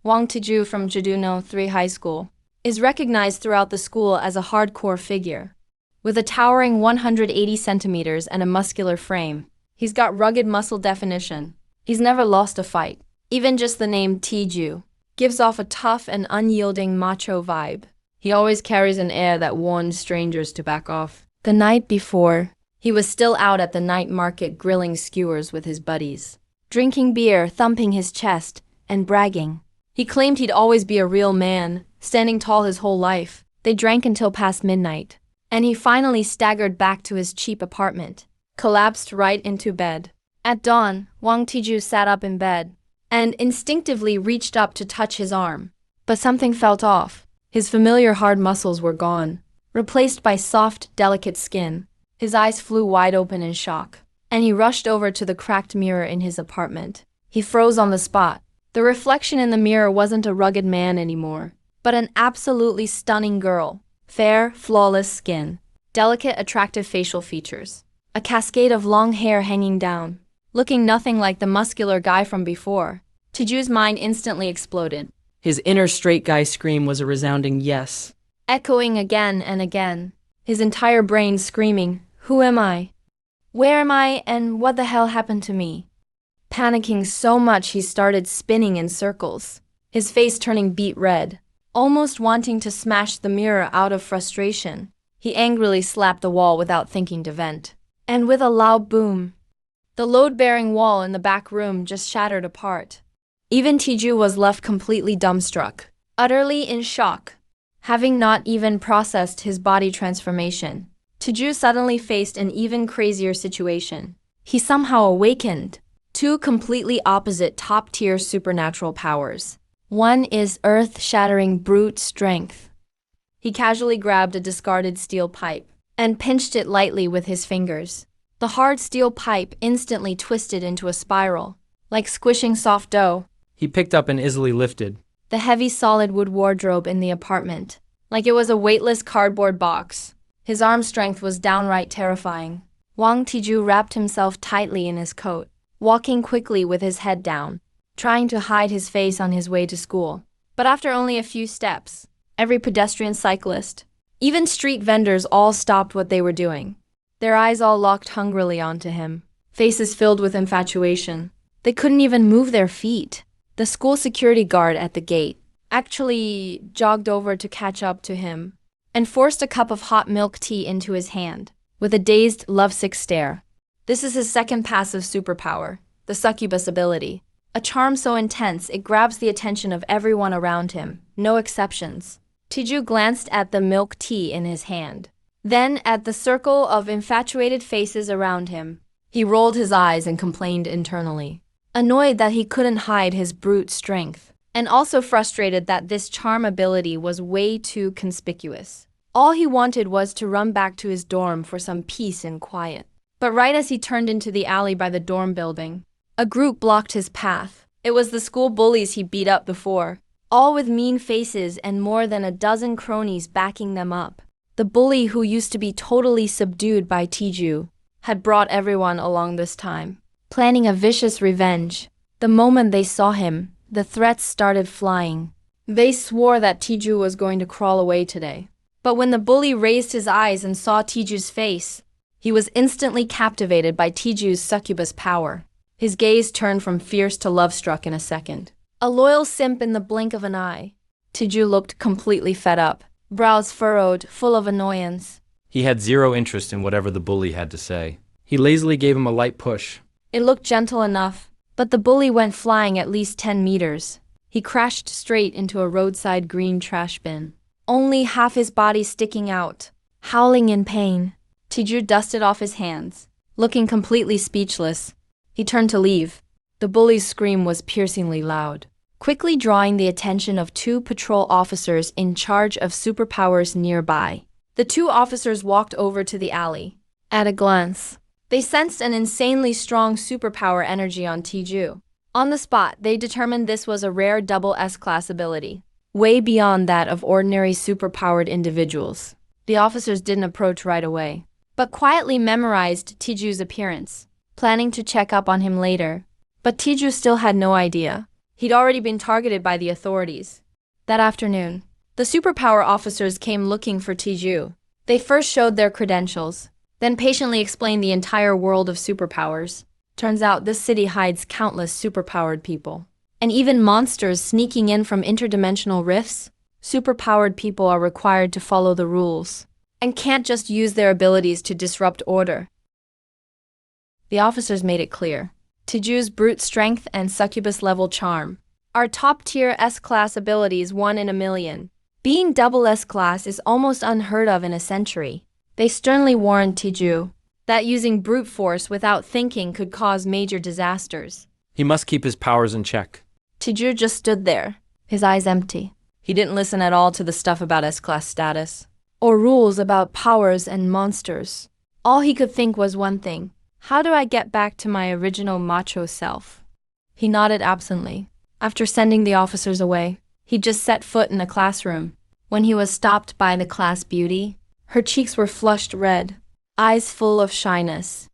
Wang Tiju from Jaduno 3 High School, is recognized throughout the school as a hardcore figure. With a towering 180 centimeters and a muscular frame, he's got rugged muscle definition. He's never lost a fight. Even just the name Tiju gives off a tough and unyielding macho vibe. He always carries an air that warns strangers to back off. The night before, he was still out at the night market grilling skewers with his buddies, drinking beer, thumping his chest, and bragging. He claimed he'd always be a real man, standing tall his whole life. They drank until past midnight, and he finally staggered back to his cheap apartment, collapsed right into bed. At dawn, Wang Tiju sat up in bed and instinctively reached up to touch his arm. But something felt off. His familiar hard muscles were gone, replaced by soft, delicate skin. His eyes flew wide open in shock, and he rushed over to the cracked mirror in his apartment. He froze on the spot. The reflection in the mirror wasn't a rugged man anymore, but an absolutely stunning girl. Fair, flawless skin, delicate, attractive facial features, a cascade of long hair hanging down, looking nothing like the muscular guy from before. Tiju's mind instantly exploded. His inner straight guy scream was a resounding yes, Echoing again and again, his entire brain screaming, "Who am I? Where am I, and what the hell happened to me?" Panicking so much he started spinning in circles, his face turning beet red, almost wanting to smash the mirror out of frustration. He angrily slapped the wall without thinking to vent. And with a loud boom, the load-bearing wall in the back room just shattered apart. Even Tiju was left completely dumbstruck, utterly in shock. Having not even processed his body transformation, Tiju suddenly faced an even crazier situation. He somehow awakened. Two completely opposite top-tier supernatural powers. One is earth-shattering brute strength. He casually grabbed a discarded steel pipe and pinched it lightly with his fingers. The hard steel pipe instantly twisted into a spiral, like squishing soft dough. he picked up and easily lifted. The heavy solid wood wardrobe in the apartment, like it was a weightless cardboard box. His arm strength was downright terrifying. Wang Tiju wrapped himself tightly in his coat, walking quickly with his head down, trying to hide his face on his way to school. But after only a few steps, every pedestrian, cyclist, even street vendors all stopped what they were doing. Their eyes all locked hungrily onto him, faces filled with infatuation. They couldn't even move their feet. The school security guard at the gate actually jogged over to catch up to him and forced a cup of hot milk tea into his hand with a dazed, lovesick stare. This is his second passive superpower, the succubus ability. A charm so intense it grabs the attention of everyone around him, no exceptions. Tiju glanced at the milk tea in his hand, then at the circle of infatuated faces around him. He rolled his eyes and complained internally, annoyed that he couldn't hide his brute strength, and also frustrated that this charm ability was way too conspicuous. All he wanted was to run back to his dorm for some peace and quiet. But right as he turned into the alley by the dorm building, a group blocked his path. It was the school bullies he beat up before, all with mean faces and more than a dozen cronies backing them up. The bully who used to be totally subdued by Tiju had brought everyone along this time, planning a vicious revenge. The moment they saw him, the threats started flying. They swore that Tiju was going to crawl away today. But when the bully raised his eyes and saw Tiju's face, he was instantly captivated by Tiju's succubus power. His gaze turned from fierce to love-struck in a second. A loyal simp in the blink of an eye. Tiju looked completely fed up, brows furrowed, full of annoyance. He had zero interest in whatever the bully had to say. He lazily gave him a light push. It looked gentle enough, but the bully went flying at least 10 meters. He crashed straight into a roadside green trash bin, only half his body sticking out, howling in pain. Tiju dusted off his hands, looking completely speechless. He turned to leave. The bully's scream was piercingly loud, quickly drawing the attention of two patrol officers in charge of superpowers nearby. The two officers walked over to the alley. At a glance, they sensed an insanely strong superpower energy on Tiju. On the spot, they determined this was a rare double S-class ability, way beyond that of ordinary superpowered individuals. The officers didn't approach right away, but quietly memorized Tiju's appearance, planning to check up on him later. But Tiju still had no idea. He'd already been targeted by the authorities. That afternoon, the superpower officers came looking for Tiju. They first showed their credentials, then patiently explained the entire world of superpowers. Turns out this city hides countless superpowered people. And even monsters sneaking in from interdimensional rifts. Superpowered people are required to follow the rules and can't just use their abilities to disrupt order. The officers made it clear. Tiju's brute strength and succubus-level charm are top-tier S-class abilities, 1 in a million. Being double S-class is almost unheard of in a century. They sternly warned Tiju that using brute force without thinking could cause major disasters. He must keep his powers in check. Tiju just stood there, his eyes empty. He didn't listen at all to the stuff about S-class status or rules about powers and monsters. All he could think was one thing. How do I get back to my original macho self? He nodded absently. After sending the officers away, he just set foot in the classroom. When he was stopped by the class beauty, her cheeks were flushed red, eyes full of shyness.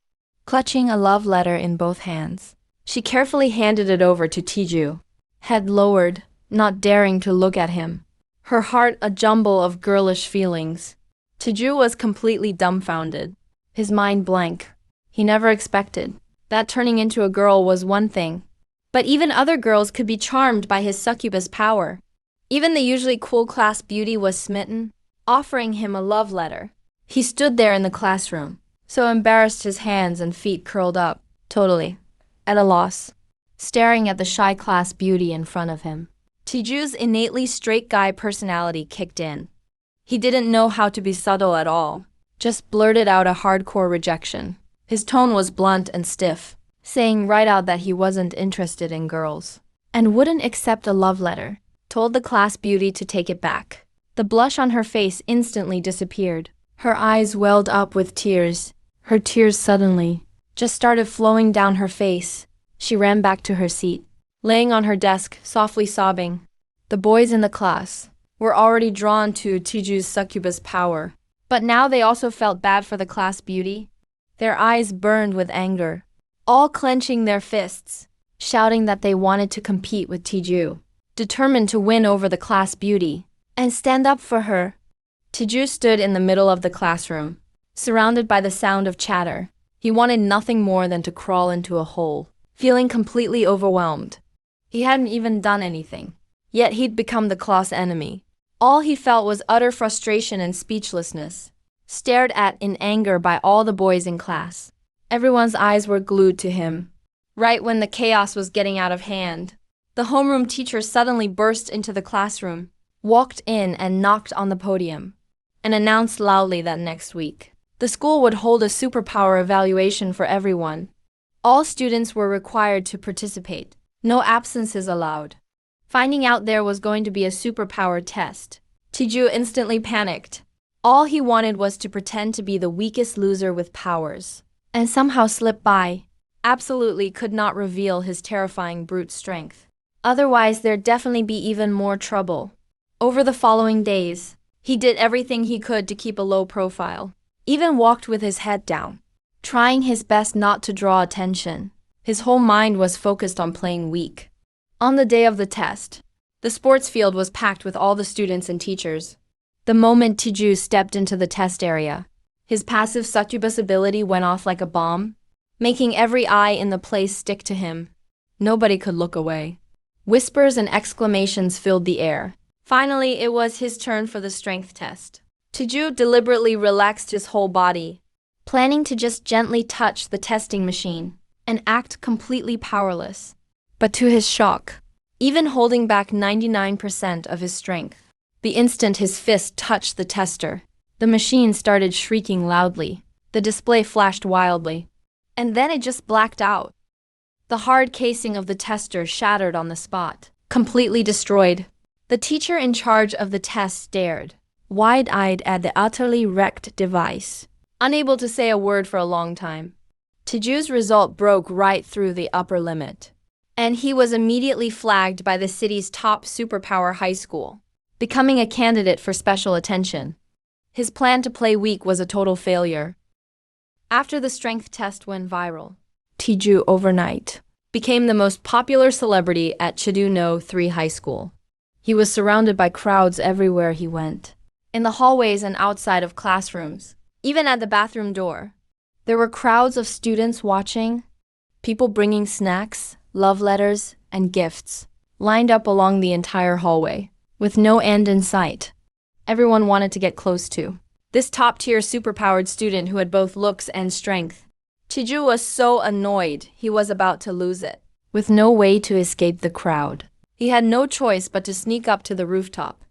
Clutching a love letter in both hands, she carefully handed it over to Tiju, head lowered, not daring to look at him. Her heart a jumble of girlish feelings. Tiju was completely dumbfounded, his mind blank. He never expected that turning into a girl was one thing, but even other girls could be charmed by his succubus power. Even the usually cool class beauty was smitten, offering him a love letter. He stood there in the classroom, so embarrassed his hands and feet curled up, totally at a loss, staring at the shy class beauty in front of him. Tiju's innately straight guy personality kicked in. He didn't know how to be subtle at all, just blurted out a hardcore rejection. His tone was blunt and stiff, saying right out that he wasn't interested in girls and wouldn't accept a love letter. Told the class beauty to take it back. The blush on her face instantly disappeared. Her eyes welled up with tears. Her tears suddenly just started flowing down her face. She ran back to her seat, laying on her desk, softly sobbing. The boys in the class were already drawn to Tiju's succubus power, but now they also felt bad for the class beauty. Their eyes burned with anger, all clenching their fists, shouting that they wanted to compete with Tiju, determined to win over the class beauty and stand up for her. Tiju stood in the middle of the classroom, surrounded by the sound of chatter. He wanted nothing more than to crawl into a hole, feeling completely overwhelmed. He hadn't even done anything, yet he'd become the class enemy. All he felt was utter frustration and speechlessness, stared at in anger by all the boys in class. Everyone's eyes were glued to him. Right when the chaos was getting out of hand, the homeroom teacher suddenly burst into the classroom, walked in and knocked on the podium, and announced loudly that next week, the school would hold a superpower evaluation for everyone. All students were required to participate. No absences allowed. Finding out there was going to be a superpower test, Tiju instantly panicked. All he wanted was to pretend to be the weakest loser with powers, and somehow slip by. Absolutely could not reveal his terrifying brute strength. Otherwise, there'd definitely be even more trouble. Over the following days, he did everything he could to keep a low profile, even walked with his head down, trying his best not to draw attention. His whole mind was focused on playing weak. On the day of the test, the sports field was packed with all the students and teachers. The moment Tiju stepped into the test area, his passive succubus ability went off like a bomb, making every eye in the place stick to him. Nobody could look away. Whispers and exclamations filled the air. Finally, it was his turn for the strength test. Tiju deliberately relaxed his whole body, planning to just gently touch the testing machine and act completely powerless. But to his shock, even holding back 99% of his strength, the instant his fist touched the tester, the machine started shrieking loudly. The display flashed wildly, and then it just blacked out. The hard casing of the tester shattered on the spot, completely destroyed. The teacher in charge of the test stared, wide-eyed at the utterly wrecked device, unable to say a word for a long time. Tiju's result broke right through the upper limit, and he was immediately flagged by the city's top superpower high school, becoming a candidate for special attention. His plan to play weak was a total failure. After the strength test went viral, Tiju overnight became the most popular celebrity at Chidu No 3 High School. He was surrounded by crowds everywhere he went. In the hallways and outside of classrooms, even at the bathroom door, there were crowds of students watching, people bringing snacks, love letters, and gifts, lined up along the entire hallway, with no end in sight. Everyone wanted to get close to this top-tier superpowered student who had both looks and strength. Chiju was so annoyed he was about to lose it. With no way to escape the crowd, he had no choice but to sneak up to the rooftop,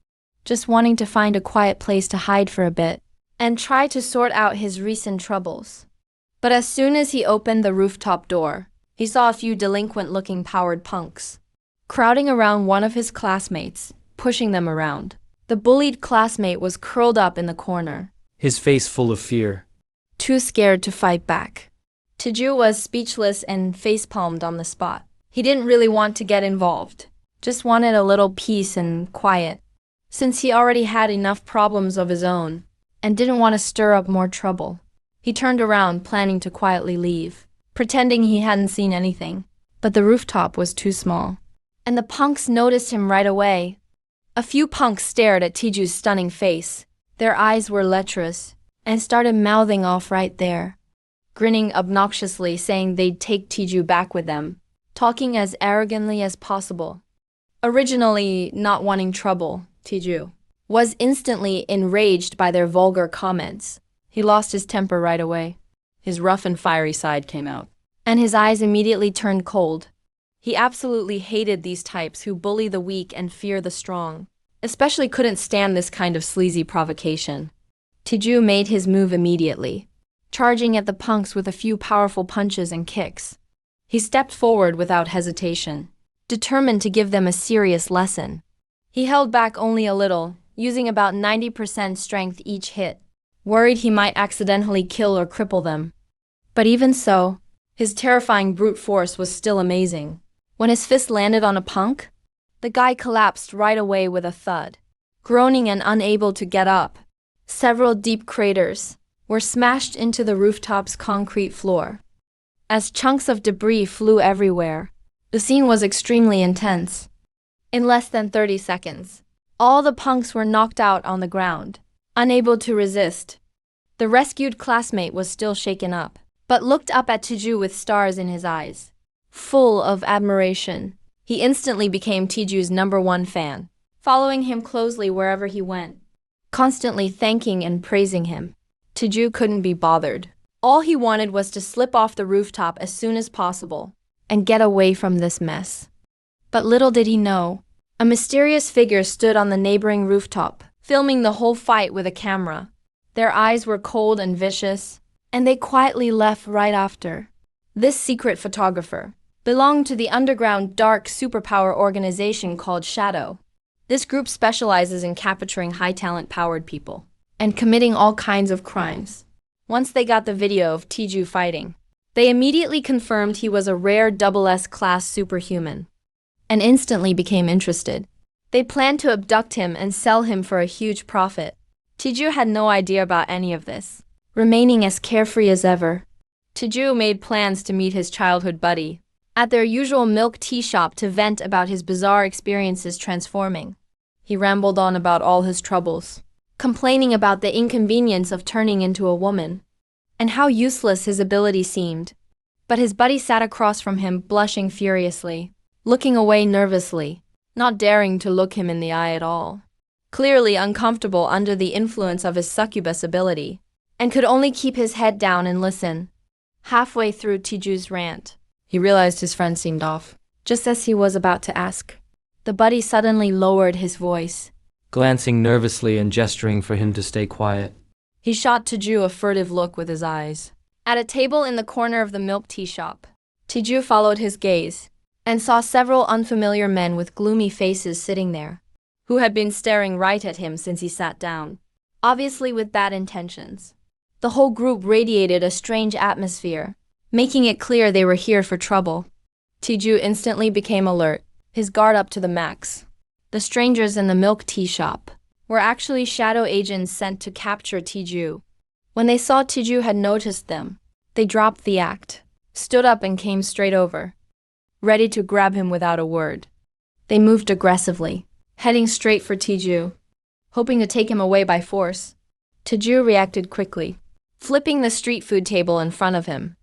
just wanting to find a quiet place to hide for a bit and try to sort out his recent troubles. But as soon as he opened the rooftop door, he saw a few delinquent-looking powered punks crowding around one of his classmates, pushing them around. The bullied classmate was curled up in the corner, his face full of fear. too scared to fight back. Chiju was speechless and facepalmed on the spot. He didn't really want to get involved, just wanted a little peace and quiet, since he already had enough problems of his own and didn't want to stir up more trouble. He turned around, planning to quietly leave, pretending he hadn't seen anything. But the rooftop was too small, and the punks noticed him right away. A few punks stared at Tiju's stunning face. Their eyes were lecherous and started mouthing off right there, grinning obnoxiously, saying they'd take Tiju back with them, talking as arrogantly as possible. Originally not wanting trouble, Tiju was instantly enraged by their vulgar comments. He lost his temper right away. His rough and fiery side came out, And his eyes immediately turned cold. He absolutely hated these types who bully the weak and fear the strong, especially couldn't stand this kind of sleazy provocation. Tiju made his move immediately, charging at the punks with a few powerful punches and kicks. He stepped forward without hesitation, determined to give them a serious lesson. He held back only a little, using about 90% strength each hit, worried he might accidentally kill or cripple them. But even so, his terrifying brute force was still amazing. When his fist landed on a punk, the guy collapsed right away with a thud, groaning and unable to get up. Several deep craters were smashed into the rooftop's concrete floor. As chunks of debris flew everywhere, the scene was extremely intense. In less than 30 seconds, all the punks were knocked out on the ground, unable to resist. The rescued classmate was still shaken up, but looked up at Tiju with stars in his eyes, full of admiration. He instantly became Tiju's #1 fan, following him closely wherever he went, constantly thanking and praising him. Tiju couldn't be bothered. All he wanted was to slip off the rooftop as soon as possible and get away from this mess. But little did he know, a mysterious figure stood on the neighboring rooftop, filming the whole fight with a camera. Their eyes were cold and vicious, and they quietly left right after. This secret photographer belonged to the underground dark superpower organization called Shadow. This group specializes in capturing high-talent powered people and committing all kinds of crimes. Once they got the video of Tiju fighting, they immediately confirmed he was a rare SS class superhuman and instantly became interested. They planned to abduct him and sell him for a huge profit. Tiju had no idea about any of this, remaining as carefree as ever. Tiju made plans to meet his childhood buddy at their usual milk tea shop to vent about his bizarre experiences transforming. He rambled on about all his troubles, complaining about the inconvenience of turning into a woman and how useless his ability seemed. But his buddy sat across from him, blushing furiously, looking away nervously, not daring to look him in the eye at all, clearly uncomfortable under the influence of his succubus ability, and could only keep his head down and listen. Halfway through Tiju's rant, he realized his friend seemed off. Just as he was about to ask, the buddy suddenly lowered his voice, Glancing nervously and gesturing for him to stay quiet. He shot Tiju a furtive look with his eyes. At a table in the corner of the milk tea shop, Tiju followed his gaze and saw several unfamiliar men with gloomy faces sitting there, who had been staring right at him since he sat down, obviously with bad intentions. The whole group radiated a strange atmosphere, making it clear they were here for trouble. Tiju instantly became alert, his guard up to the max. The strangers in the milk tea shop were actually shadow agents sent to capture Tiju. When they saw Tiju had noticed them, they dropped the act, stood up and came straight over. ready to grab him without a word. They moved aggressively, heading straight for Tiju, hoping to take him away by force. Tiju reacted quickly, flipping the street food table in front of him,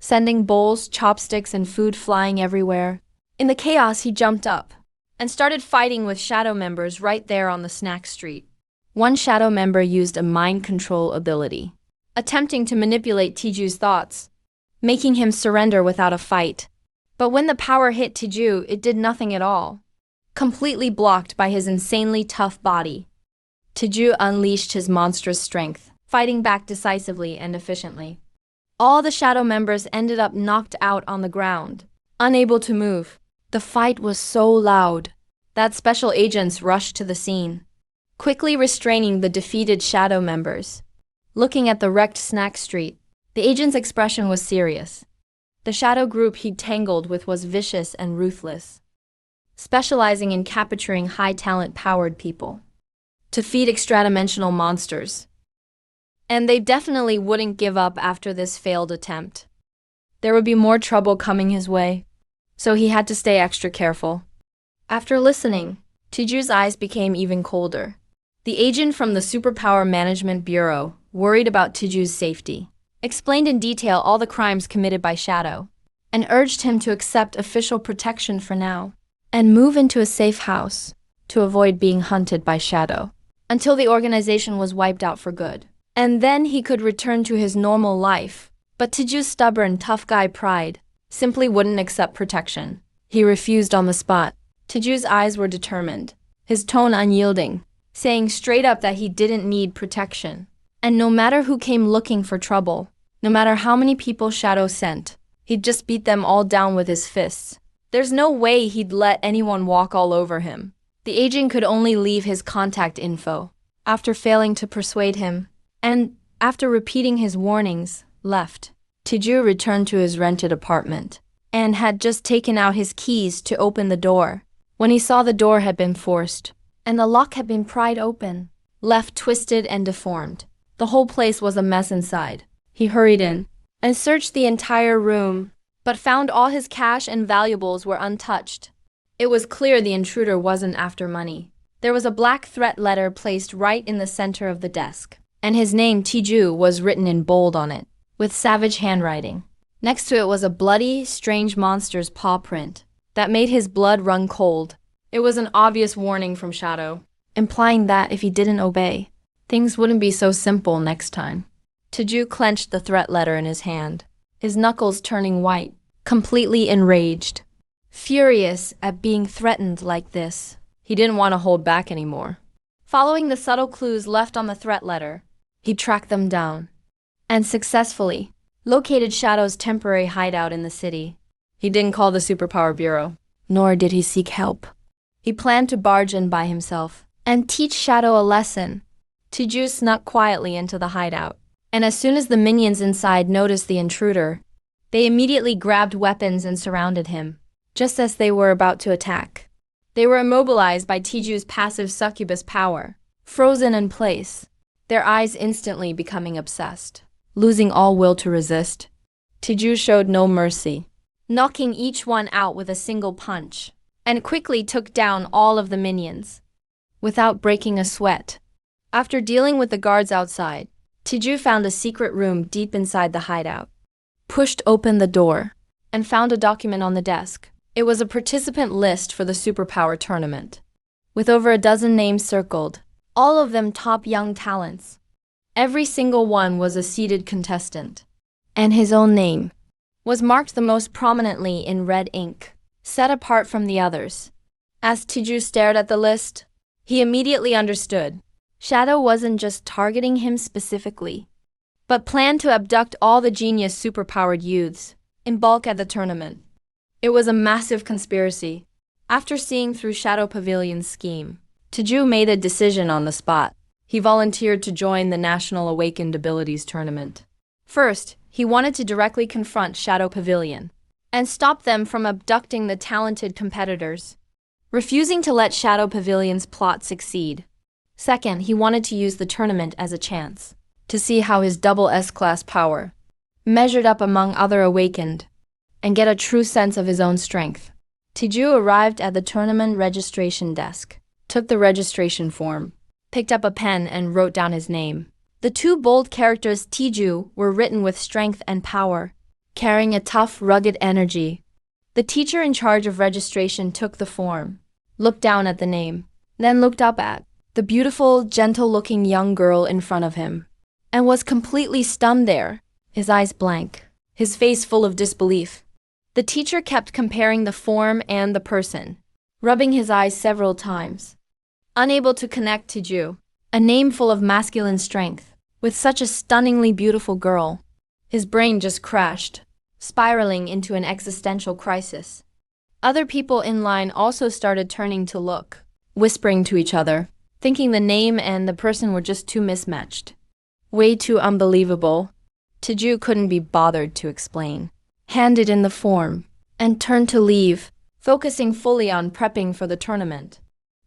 sending bowls, chopsticks, and food flying everywhere. In the chaos, he jumped up and started fighting with shadow members right there on the snack street. One shadow member used a mind control ability, attempting to manipulate Tiju's thoughts, making him surrender without a fight. But when the power hit Tiju, it did nothing at all, completely blocked by his insanely tough body. Tiju unleashed his monstrous strength, fighting back decisively and efficiently. All the shadow members ended up knocked out on the ground, unable to move. The fight was so loud that special agents rushed to the scene, quickly restraining the defeated shadow members. Looking at the wrecked snack street, the agent's expression was serious. The shadow group he'd tangled with was vicious and ruthless, specializing in capturing high-talent powered people to feed extradimensional monsters. And they definitely wouldn't give up after this failed attempt. There would be more trouble coming his way, so he had to stay extra careful. After listening, Tiju's eyes became even colder. The agent from the Superpower Management Bureau, worried about Tiju's safety, explained in detail all the crimes committed by Shadow, and urged him to accept official protection for now, and move into a safe house to avoid being hunted by Shadow, until the organization was wiped out for good. And then he could return to his normal life. But Tiju's stubborn, tough guy pride simply wouldn't accept protection. He refused on the spot. Tiju's eyes were determined, his tone unyielding, saying straight up that he didn't need protection. And no matter who came looking for trouble, no matter how many people Shadow sent, he'd just beat them all down with his fists. There's no way he'd let anyone walk all over him. The agent could only leave his contact info. After failing to persuade him, and after repeating his warnings, left. Tiju returned to his rented apartment and had just taken out his keys to open the door when he saw the door had been forced and the lock had been pried open, left twisted and deformed. The whole place was a mess inside. He hurried in and searched the entire room, but found all his cash and valuables were untouched. It was clear the intruder wasn't after money. There was a black threat letter placed right in the center of the desk, and his name, Tiju, was written in bold on it, with savage handwriting. Next to it was a bloody, strange monster's paw print that made his blood run cold. It was an obvious warning from Shadow, implying that if he didn't obey, things wouldn't be so simple next time. Tiju clenched the threat letter in his hand, his knuckles turning white, completely enraged. Furious at being threatened like this, he didn't want to hold back anymore. Following the subtle clues left on the threat letter, he tracked them down and successfully located Shadow's temporary hideout in the city. He didn't call the Superpower Bureau, nor did he seek help. He planned to barge in by himself and teach Shadow a lesson. Tiju snuck quietly into the hideout, and as soon as the minions inside noticed the intruder, they immediately grabbed weapons and surrounded him, just as they were about to attack. They were immobilized by Tiju's passive succubus power, frozen in place, their eyes instantly becoming obsessed. Losing all will to resist, Tiju showed no mercy, knocking each one out with a single punch, and quickly took down all of the minions, without breaking a sweat. After dealing with the guards outside, Tiju found a secret room deep inside the hideout, pushed open the door, and found a document on the desk. It was a participant list for the Superpower tournament, with over a dozen names circled, all of them top young talents. Every single one was a seeded contestant, and his own name was marked the most prominently in red ink, set apart from the others. As Tiju stared at the list, he immediately understood. Shadow wasn't just targeting him specifically, but planned to abduct all the genius superpowered youths in bulk at the tournament. It was a massive conspiracy. After seeing through Shadow Pavilion's scheme, Tiju made a decision on the spot. He volunteered to join the National Awakened Abilities Tournament. First, he wanted to directly confront Shadow Pavilion and stop them from abducting the talented competitors, refusing to let Shadow Pavilion's plot succeed. Second, he wanted to use the tournament as a chance to see how his double S-class power measured up among other Awakened, and get a true sense of his own strength. Tiju arrived at the tournament registration desk, took the registration form, picked up a pen and wrote down his name. The two bold characters Tiju were written with strength and power, carrying a tough, rugged energy. The teacher in charge of registration took the form, looked down at the name, then looked up at the beautiful, gentle-looking young girl in front of him, and was completely stunned there, his eyes blank, his face full of disbelief. The teacher kept comparing the form and the person, rubbing his eyes several times. Unable to connect Tiju, a name full of masculine strength, with such a stunningly beautiful girl, his brain just crashed, spiraling into an existential crisis. Other people in line also started turning to look, whispering to each other, thinking the name and the person were just too mismatched. Way too unbelievable. Tiju couldn't be bothered to explain. Handed in the form, and turned to leave, focusing fully on prepping for the tournament,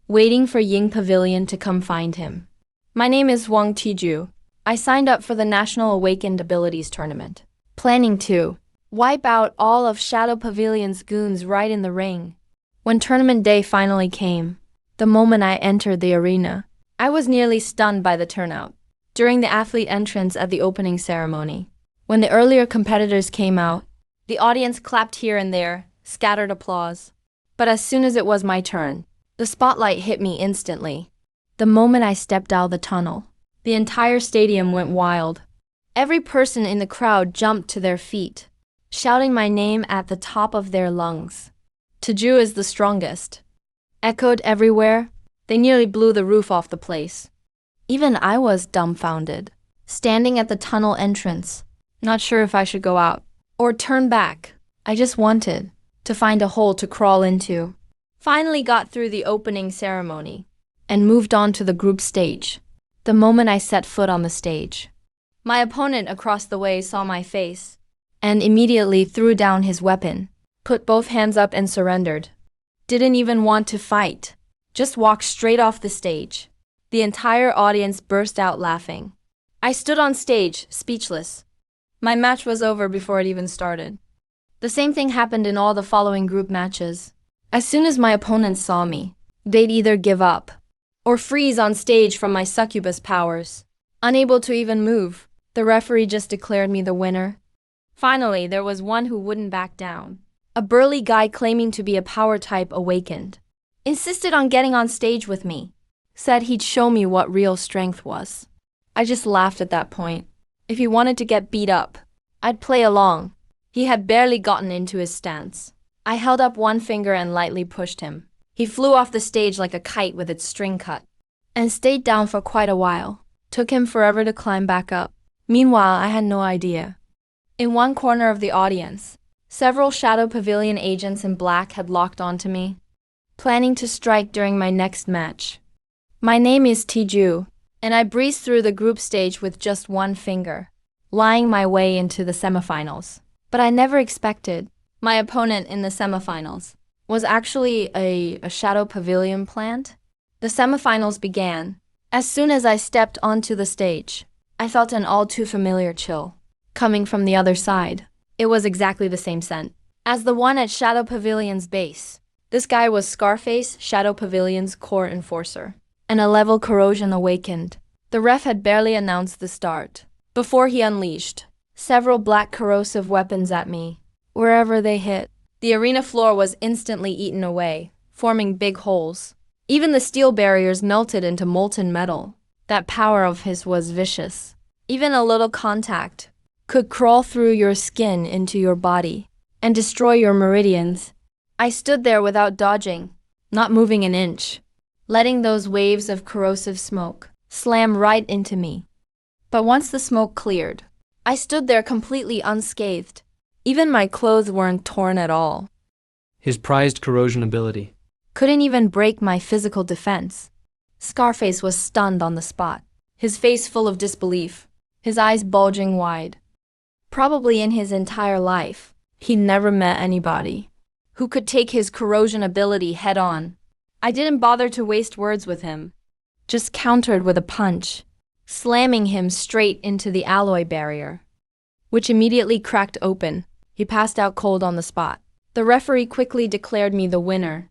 waiting for Ying Pavilion to come find him. My name is Wang Tiju. I signed up for the National Awakened Abilities Tournament, planning to wipe out all of Shadow Pavilion's goons right in the ring. When tournament day finally came, the moment I entered the arena, I was nearly stunned by the turnout. During the athlete entrance at the opening ceremony, when the earlier competitors came out, the audience clapped here and there, scattered applause. But as soon as it was my turn, the spotlight hit me instantly. The moment I stepped out of the tunnel, the entire stadium went wild. Every person in the crowd jumped to their feet, shouting my name at the top of their lungs. Tiju is the strongest. Echoed everywhere. They nearly blew the roof off the place. Even I was dumbfounded, standing at the tunnel entrance, not sure if I should go out or turn back. I just wanted to find a hole to crawl into. Finally got through the opening ceremony and moved on to the group stage. The moment I set foot on the stage, my opponent across the way saw my face and immediately threw down his weapon, put both hands up and surrendered. Didn't even want to fight, just walked straight off the stage. The entire audience burst out laughing. I stood on stage, speechless. My match was over before it even started. The same thing happened in all the following group matches. As soon as my opponents saw me, they'd either give up or freeze on stage from my succubus powers. Unable to even move, the referee just declared me the winner. Finally, there was one who wouldn't back down. A burly guy claiming to be a power type awakened. Insisted on getting on stage with me. Said he'd show me what real strength was. I just laughed at that point. If he wanted to get beat up, I'd play along. He had barely gotten into his stance. I held up one finger and lightly pushed him. He flew off the stage like a kite with its string cut, and stayed down for quite a while. Took him forever to climb back up. Meanwhile, I had no idea. In one corner of the audience, several Shadow Pavilion agents in black had locked onto me, planning to strike during my next match. My name is Tiju, and I breezed through the group stage with just one finger, lying my way into the semifinals. But I never expected my opponent in the semifinals was actually a Shadow Pavilion plant. The semifinals began. As soon as I stepped onto the stage, I felt an all too familiar chill coming from the other side. It was exactly the same scent as the one at Shadow Pavilion's base. This guy was Scarface, Shadow Pavilion's core enforcer, and a level corrosion awakened. The ref had barely announced the start before he unleashed several black corrosive weapons at me. Wherever they hit, the arena floor was instantly eaten away, forming big holes. Even the steel barriers melted into molten metal. That power of his was vicious. Even a little contact could crawl through your skin into your body and destroy your meridians. I stood there without dodging, not moving an inch, letting those waves of corrosive smoke slam right into me. But once the smoke cleared, I stood there completely unscathed. Even my clothes weren't torn at all. His prized corrosion ability. Couldn't even break my physical defense. Scarface was stunned on the spot, his face full of disbelief, his eyes bulging wide. Probably in his entire life, he never met anybody who could take his corrosion ability head on. I didn't bother to waste words with him, just countered with a punch, slamming him straight into the alloy barrier, which immediately cracked open. He passed out cold on the spot. The referee quickly declared me the winner,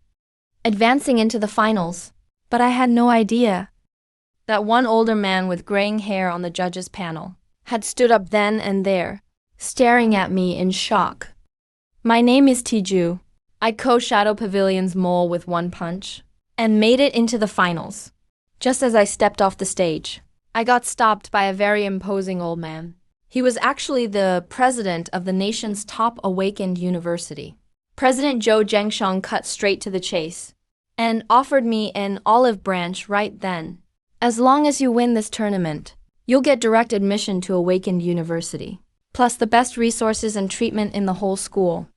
advancing into the finals. But I had no idea that one older man with graying hair on the judges' panel had stood up then and there, staring at me in shock. My name is Tiju. I co-shadow Pavilion's mole with one punch and made it into the finals. Just as I stepped off the stage, I got stopped by a very imposing old man. He was actually the president of the nation's top Awakened university. President Zhou Zhengsheng cut straight to the chase and offered me an olive branch right then. As long as you win this tournament, you'll get direct admission to Awakened University, plus the best resources and treatment in the whole school.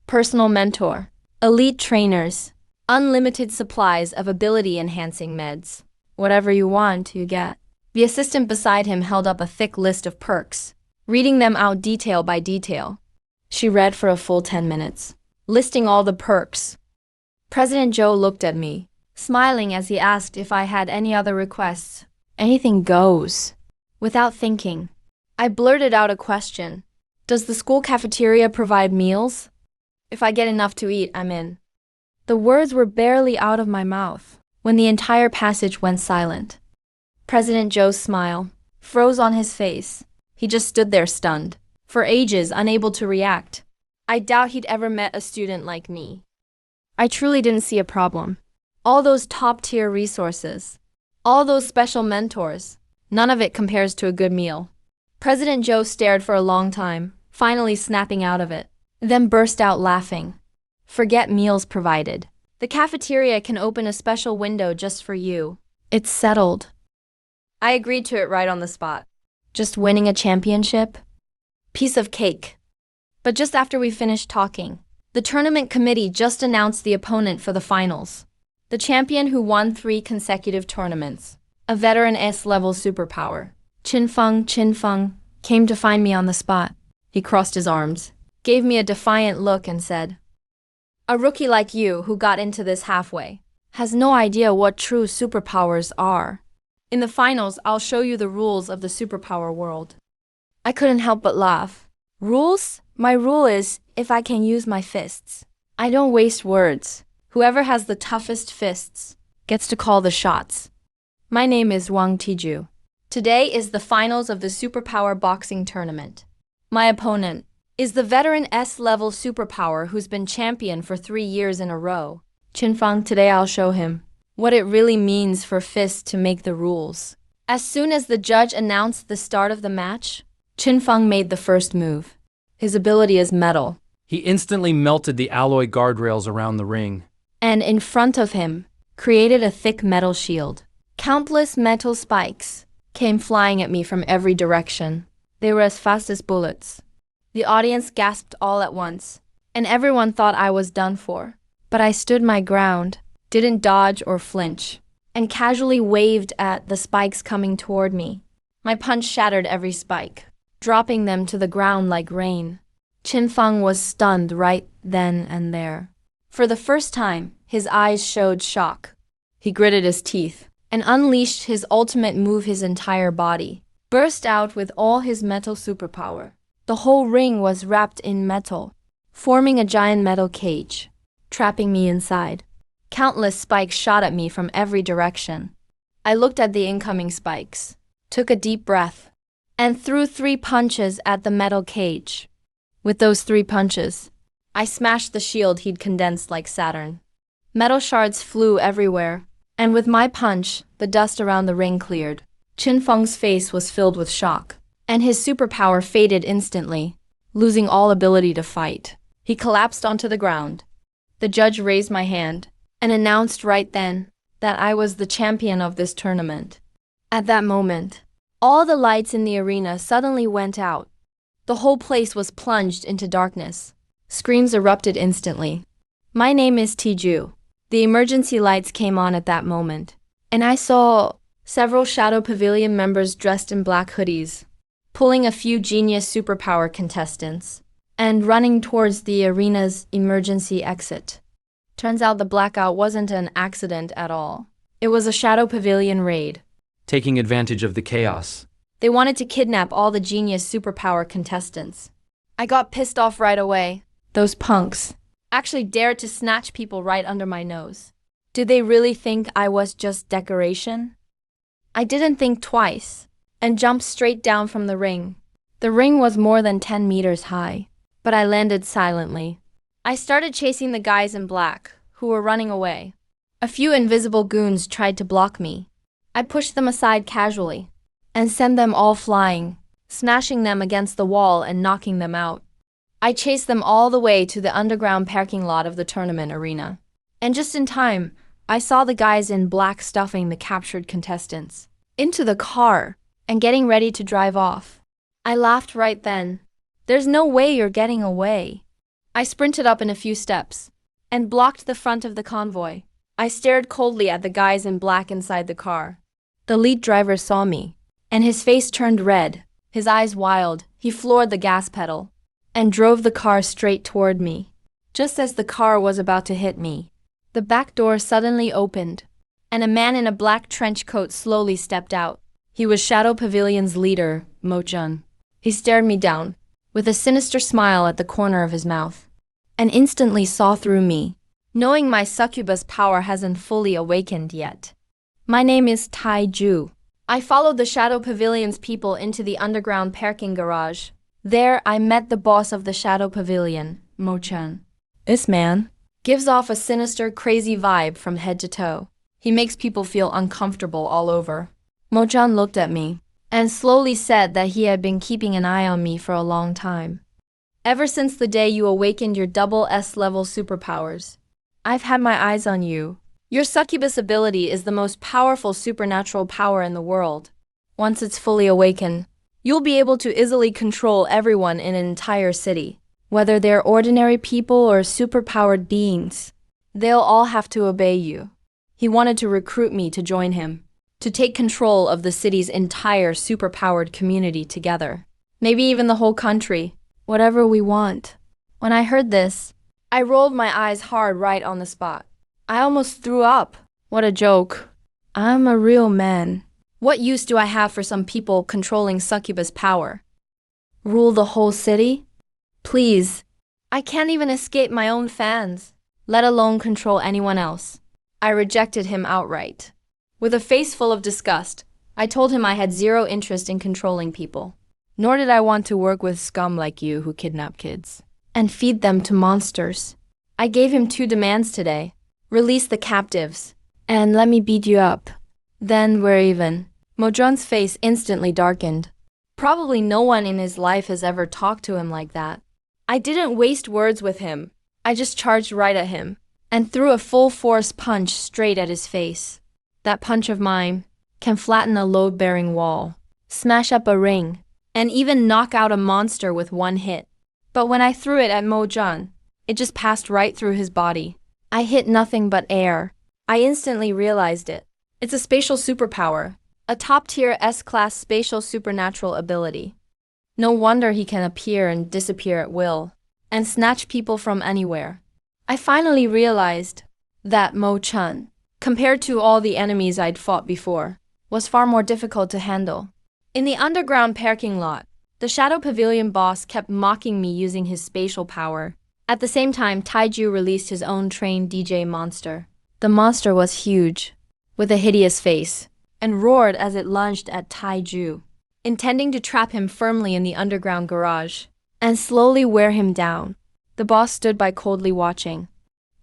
Personal mentor, elite trainers, unlimited supplies of ability-enhancing meds. Whatever you want, you get. The assistant beside him held up a thick list of perks, reading them out detail by detail. She read for a full 10 minutes, listing all the perks. President Zhou looked at me, smiling as he asked if I had any other requests. Anything goes. Without thinking, I blurted out a question. Does the school cafeteria provide meals? If I get enough to eat, I'm in. The words were barely out of my mouth when the entire passage went silent. President Zhou's smile froze on his face. He just stood there stunned, for ages unable to react. I doubt he'd ever met a student like me. I truly didn't see a problem. All those top-tier resources, all those special mentors, none of it compares to a good meal. President Zhou stared for a long time, finally snapping out of it, then burst out laughing. Forget meals provided. The cafeteria can open a special window just for you. It's settled. I agreed to it right on the spot. Just winning a championship? Piece of cake. But just after we finished talking, the tournament committee just announced the opponent for the finals. The champion who won 3 consecutive tournaments, a veteran S-level superpower. Qin Feng, came to find me on the spot. He crossed his arms, gave me a defiant look and said, "A rookie like you who got into this halfway has no idea what true superpowers are. In the finals, I'll show you the rules of the superpower world." I couldn't help but laugh. Rules? My rule is, if I can use my fists. I don't waste words. Whoever has the toughest fists gets to call the shots. My name is Wang Tiju. Today is the finals of the Superpower boxing tournament. My opponent is the veteran S-level superpower who's been champion for 3 years in a row. Qin Feng, today I'll show him what it really means for fists to make the rules. As soon as the judge announced the start of the match, Qin Feng made the first move. His ability is metal. He instantly melted the alloy guardrails around the ring. And in front of him, created a thick metal shield. Countless metal spikes came flying at me from every direction. They were as fast as bullets. The audience gasped all at once, and everyone thought I was done for. But I stood my ground, didn't dodge or flinch, and casually waved at the spikes coming toward me. My punch shattered every spike, dropping them to the ground like rain. Qin Feng was stunned right then and there. For the first time, his eyes showed shock. He gritted his teeth and unleashed his ultimate move. His entire body burst out with all his metal superpower. The whole ring was wrapped in metal, forming a giant metal cage, trapping me inside. Countless spikes shot at me from every direction. I looked at the incoming spikes, took a deep breath, and threw 3 punches at the metal cage. With those 3 punches, I smashed the shield he'd condensed like Saturn. Metal shards flew everywhere, and with my punch, the dust around the ring cleared. Qin Feng's face was filled with shock, and his superpower faded instantly, losing all ability to fight. He collapsed onto the ground. The judge raised my hand and announced right then that I was the champion of this tournament. At that moment, all the lights in the arena suddenly went out. The whole place was plunged into darkness. Screams erupted instantly. My name is Tiju. The emergency lights came on at that moment, and I saw several Shadow Pavilion members dressed in black hoodies, pulling a few genius superpower contestants, and running towards the arena's emergency exit. Turns out the blackout wasn't an accident at all. It was a Shadow Pavilion raid. Taking advantage of the chaos, They wanted to kidnap all the genius superpower contestants. I got pissed off right away. Those punks actually dared to snatch people right under my nose. Did they really think I was just decoration? I didn't think twice and jumped straight down from the ring. The ring was more than 10 meters high, but I landed silently. I started chasing the guys in black, who were running away. A few invisible goons tried to block me. I pushed them aside casually and sent them all flying, smashing them against the wall and knocking them out. I chased them all the way to the underground parking lot of the tournament arena. And just in time, I saw the guys in black stuffing the captured contestants into the car and getting ready to drive off. I laughed right then. There's no way you're getting away. I sprinted up in a few steps and blocked the front of the convoy. I stared coldly at the guys in black inside the car. The lead driver saw me, and his face turned red, his eyes wild. He floored the gas pedal and drove the car straight toward me. Just as the car was about to hit me, the back door suddenly opened, and a man in a black trench coat slowly stepped out. He was Shadow Pavilion's leader, Mo-chun. He stared me down, with a sinister smile at the corner of his mouth, and instantly saw through me, knowing my succubus power hasn't fully awakened yet. My name is Taiju. I followed the Shadow Pavilion's people into the underground parking garage. There, I met the boss of the Shadow Pavilion, Mo-chun. This man gives off a sinister, crazy vibe from head to toe. He makes people feel uncomfortable all over. Mo-chun looked at me and slowly said that he had been keeping an eye on me for a long time. Ever since the day you awakened your double S-level superpowers, I've had my eyes on you. Your succubus ability is the most powerful supernatural power in the world. Once it's fully awakened, you'll be able to easily control everyone in an entire city. Whether they're ordinary people or superpowered beings, they'll all have to obey you. He wanted to recruit me to join him, to take control of the city's entire superpowered community together. Maybe even the whole country. Whatever we want. When I heard this, I rolled my eyes hard right on the spot. I almost threw up. What a joke. I'm a real man. What use do I have for some people controlling succubus power? Rule the whole city? Please. I can't even escape my own fans, let alone control anyone else. I rejected him outright. With a face full of disgust, I told him I had zero interest in controlling people. Nor did I want to work with scum like you who kidnap kids and feed them to monsters. I gave him 2 demands today. Release the captives and let me beat you up. Then we're even. Mo-chun's face instantly darkened. Probably no one in his life has ever talked to him like that. I didn't waste words with him. I just charged right at him and threw a full-force punch straight at his face. That punch of mine can flatten a load-bearing wall, smash up a ring, and even knock out a monster with one hit. But when I threw it at Mo-chun, it just passed right through his body. I hit nothing but air. I instantly realized it. It's a spatial superpower, a top-tier S-class spatial supernatural ability. No wonder he can appear and disappear at will, and snatch people from anywhere. I finally realized that Mo-chun, compared to all the enemies I'd fought before, was far more difficult to handle. In the underground parking lot, the Shadow Pavilion boss kept mocking me using his spatial power. At the same time, Taiju released his own trained DJ monster. The monster was huge, with a hideous face, and roared as it lunged at Taiju, intending to trap him firmly in the underground garage and slowly wear him down. The boss stood by coldly watching,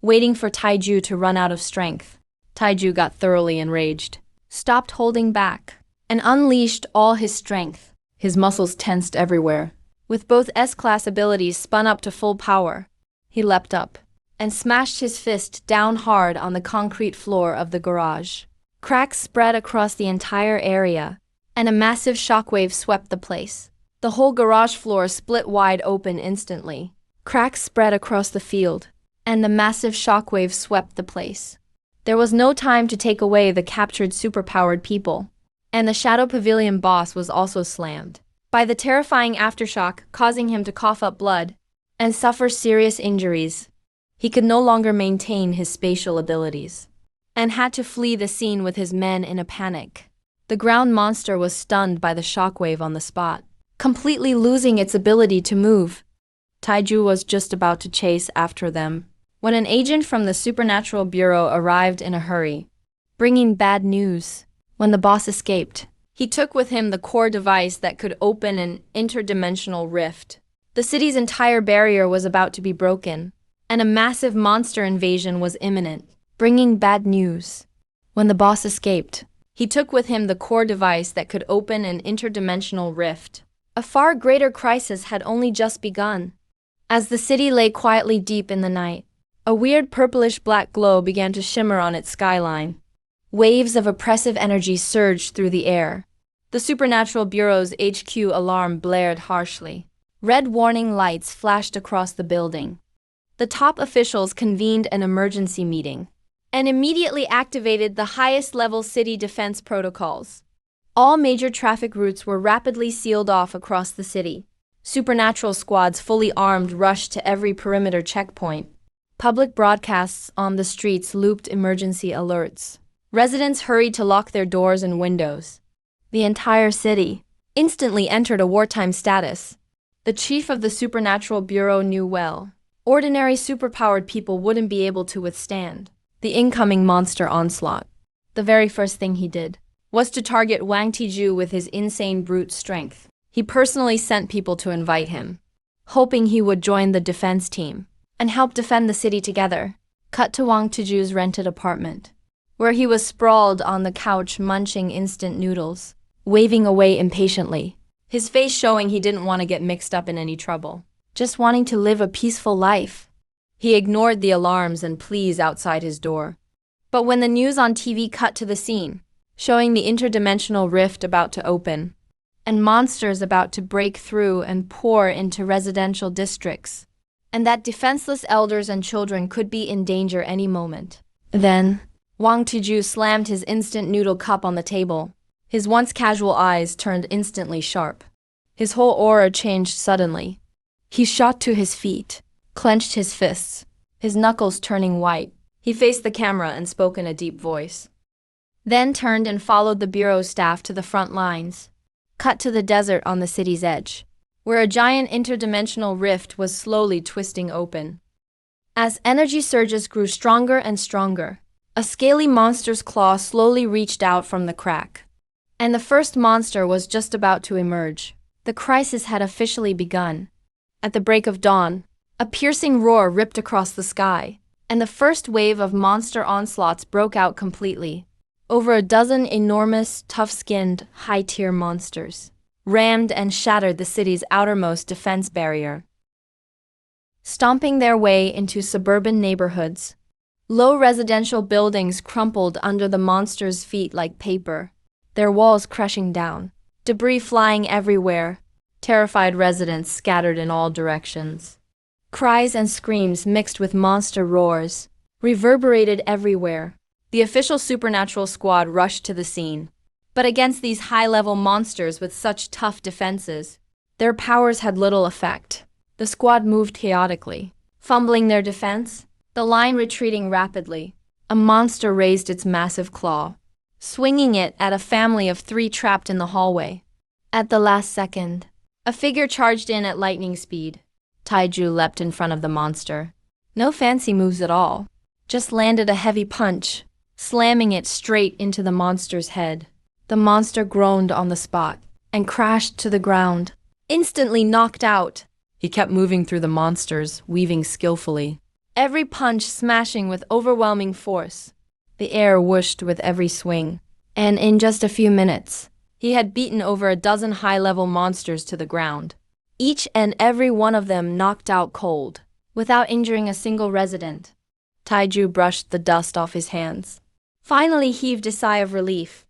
waiting for Taiju to run out of strength. Taiju got thoroughly enraged, stopped holding back, and unleashed all his strength. His muscles tensed everywhere. With both S-class abilities spun up to full power, he leapt up and smashed his fist down hard on the concrete floor of the garage. Cracks spread across the entire area, and a massive shockwave swept the place. The whole garage floor split wide open instantly. Cracks spread across the field, and the massive shockwave swept the place. There was no time to take away the captured superpowered people, and the Shadow Pavilion boss was also slammed by the terrifying aftershock, causing him to cough up blood and suffer serious injuries. He could no longer maintain his spatial abilities and had to flee the scene with his men in a panic. The ground monster was stunned by the shockwave on the spot, completely losing its ability to move. Taiju was just about to chase after them when an agent from the Supernatural Bureau arrived in a hurry, bringing bad news. When the boss escaped, he took with him the core device that could open an interdimensional rift. The city's entire barrier was about to be broken, and a massive monster invasion was imminent, bringing bad news. When the boss escaped, he took with him the core device that could open an interdimensional rift. A far greater crisis had only just begun. As the city lay quietly deep in the night, a weird purplish-black glow began to shimmer on its skyline. Waves of oppressive energy surged through the air. The Supernatural Bureau's HQ alarm blared harshly. Red warning lights flashed across the building. The top officials convened an emergency meeting and immediately activated the highest-level city defense protocols. All major traffic routes were rapidly sealed off across the city. Supernatural squads fully armed rushed to every perimeter checkpoint. Public broadcasts on the streets looped emergency alerts. Residents hurried to lock their doors and windows. The entire city instantly entered a wartime status. The chief of the Supernatural Bureau knew well, ordinary superpowered people wouldn't be able to withstand the incoming monster onslaught. The very first thing he did was to target Wang Tiju with his insane brute strength. He personally sent people to invite him, hoping he would join the defense team and help defend the city together. Cut to Wang Tiju's rented apartment, where he was sprawled on the couch munching instant noodles, waving away impatiently, his face showing he didn't want to get mixed up in any trouble, just wanting to live a peaceful life. He ignored the alarms and pleas outside his door. But when the news on TV cut to the scene, showing the interdimensional rift about to open, and monsters about to break through and pour into residential districts, and that defenseless elders and children could be in danger any moment, then Wang Tiju slammed his instant noodle cup on the table. His once casual eyes turned instantly sharp. His whole aura changed suddenly. He shot to his feet, clenched his fists, his knuckles turning white. He faced the camera and spoke in a deep voice. Then turned and followed the bureau staff to the front lines. Cut to the desert on the city's edge, where a giant interdimensional rift was slowly twisting open. As energy surges grew stronger and stronger, a scaly monster's claw slowly reached out from the crack. And the first monster was just about to emerge. The crisis had officially begun. At the break of dawn, a piercing roar ripped across the sky, and the first wave of monster onslaughts broke out completely. Over a dozen enormous, tough-skinned, high-tier monsters rammed and shattered the city's outermost defense barrier. Stomping their way into suburban neighborhoods, low residential buildings crumpled under the monsters' feet like paper, their walls crashing down, debris flying everywhere, terrified residents scattered in all directions. Cries and screams mixed with monster roars reverberated everywhere. The official Supernatural squad rushed to the scene. But against these high-level monsters with such tough defenses, their powers had little effect. The squad moved chaotically, fumbling their defense, the line retreating rapidly. A monster raised its massive claw, swinging it at a family of 3 trapped in the hallway. At the last second, a figure charged in at lightning speed. Taiju leapt in front of the monster. No fancy moves at all, just landed a heavy punch, slamming it straight into the monster's head. The monster groaned on the spot and crashed to the ground, instantly knocked out. He kept moving through the monsters, weaving skillfully, every punch smashing with overwhelming force. The air whooshed with every swing, and in just a few minutes, he had beaten over a dozen high-level monsters to the ground, each and every one of them knocked out cold, without injuring a single resident. Taiju brushed the dust off his hands, finally heaved a sigh of relief,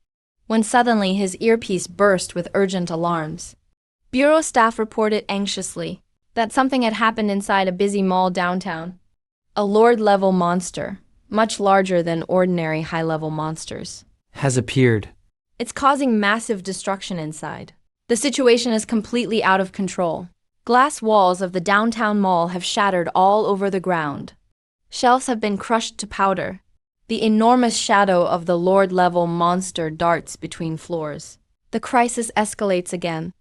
when suddenly his earpiece burst with urgent alarms. Bureau staff reported anxiously that something had happened inside a busy mall downtown. A Lord-level monster, much larger than ordinary high-level monsters, has appeared. It's causing massive destruction inside. The situation is completely out of control. Glass walls of the downtown mall have shattered all over the ground. Shelves have been crushed to powder. The enormous shadow of the Lord-level monster darts between floors. The crisis escalates again.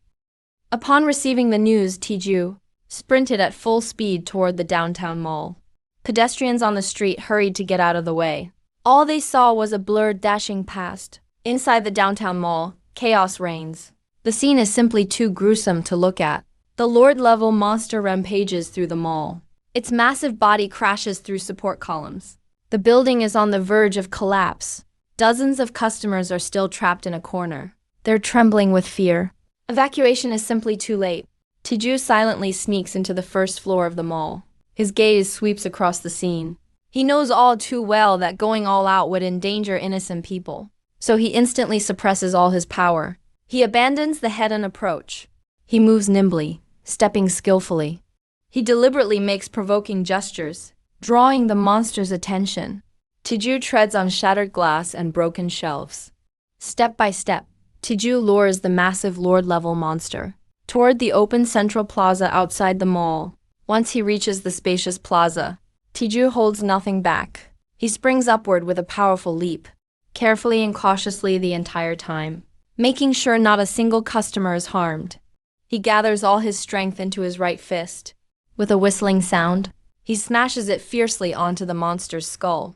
Upon receiving the news, Tiju sprinted at full speed toward the downtown mall. Pedestrians on the street hurried to get out of the way. All they saw was a blur dashing past. Inside the downtown mall, chaos reigns. The scene is simply too gruesome to look at. The Lord-level monster rampages through the mall. Its massive body crashes through support columns. The building is on the verge of collapse. Dozens of customers are still trapped in a corner. They're trembling with fear. Evacuation is simply too late. Tiju silently sneaks into the first floor of the mall. His gaze sweeps across the scene. He knows all too well that going all out would endanger innocent people. So he instantly suppresses all his power. He abandons the head-on approach. He moves nimbly, stepping skillfully. He deliberately makes provoking gestures, drawing the monster's attention. Tiju treads on shattered glass and broken shelves. Step by step, Tiju lures the massive Lord-level monster toward the open central plaza outside the mall. Once he reaches the spacious plaza, Tiju holds nothing back. He springs upward with a powerful leap, carefully and cautiously the entire time, making sure not a single customer is harmed. He gathers all his strength into his right fist. With a whistling sound, he smashes it fiercely onto the monster's skull.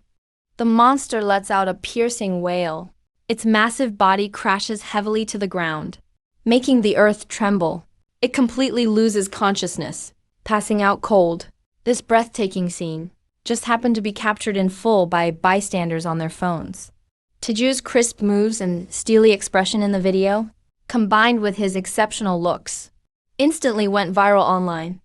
The monster lets out a piercing wail. Its massive body crashes heavily to the ground, making the earth tremble. It completely loses consciousness, passing out cold. This breathtaking scene just happened to be captured in full by bystanders on their phones. Tiju's crisp moves and steely expression in the video, combined with his exceptional looks, instantly went viral online.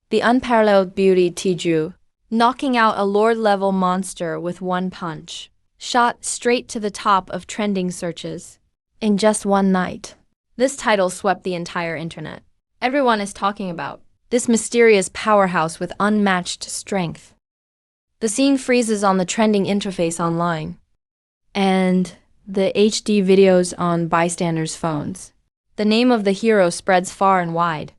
The unparalleled beauty Tiju, knocking out a Lord-level monster with one punch, shot straight to the top of trending searches in just one night. This title swept the entire internet. Everyone is talking about this mysterious powerhouse with unmatched strength. The scene freezes on the trending interface online, and the HD videos on bystanders' phones. The name of the hero spreads far and wide.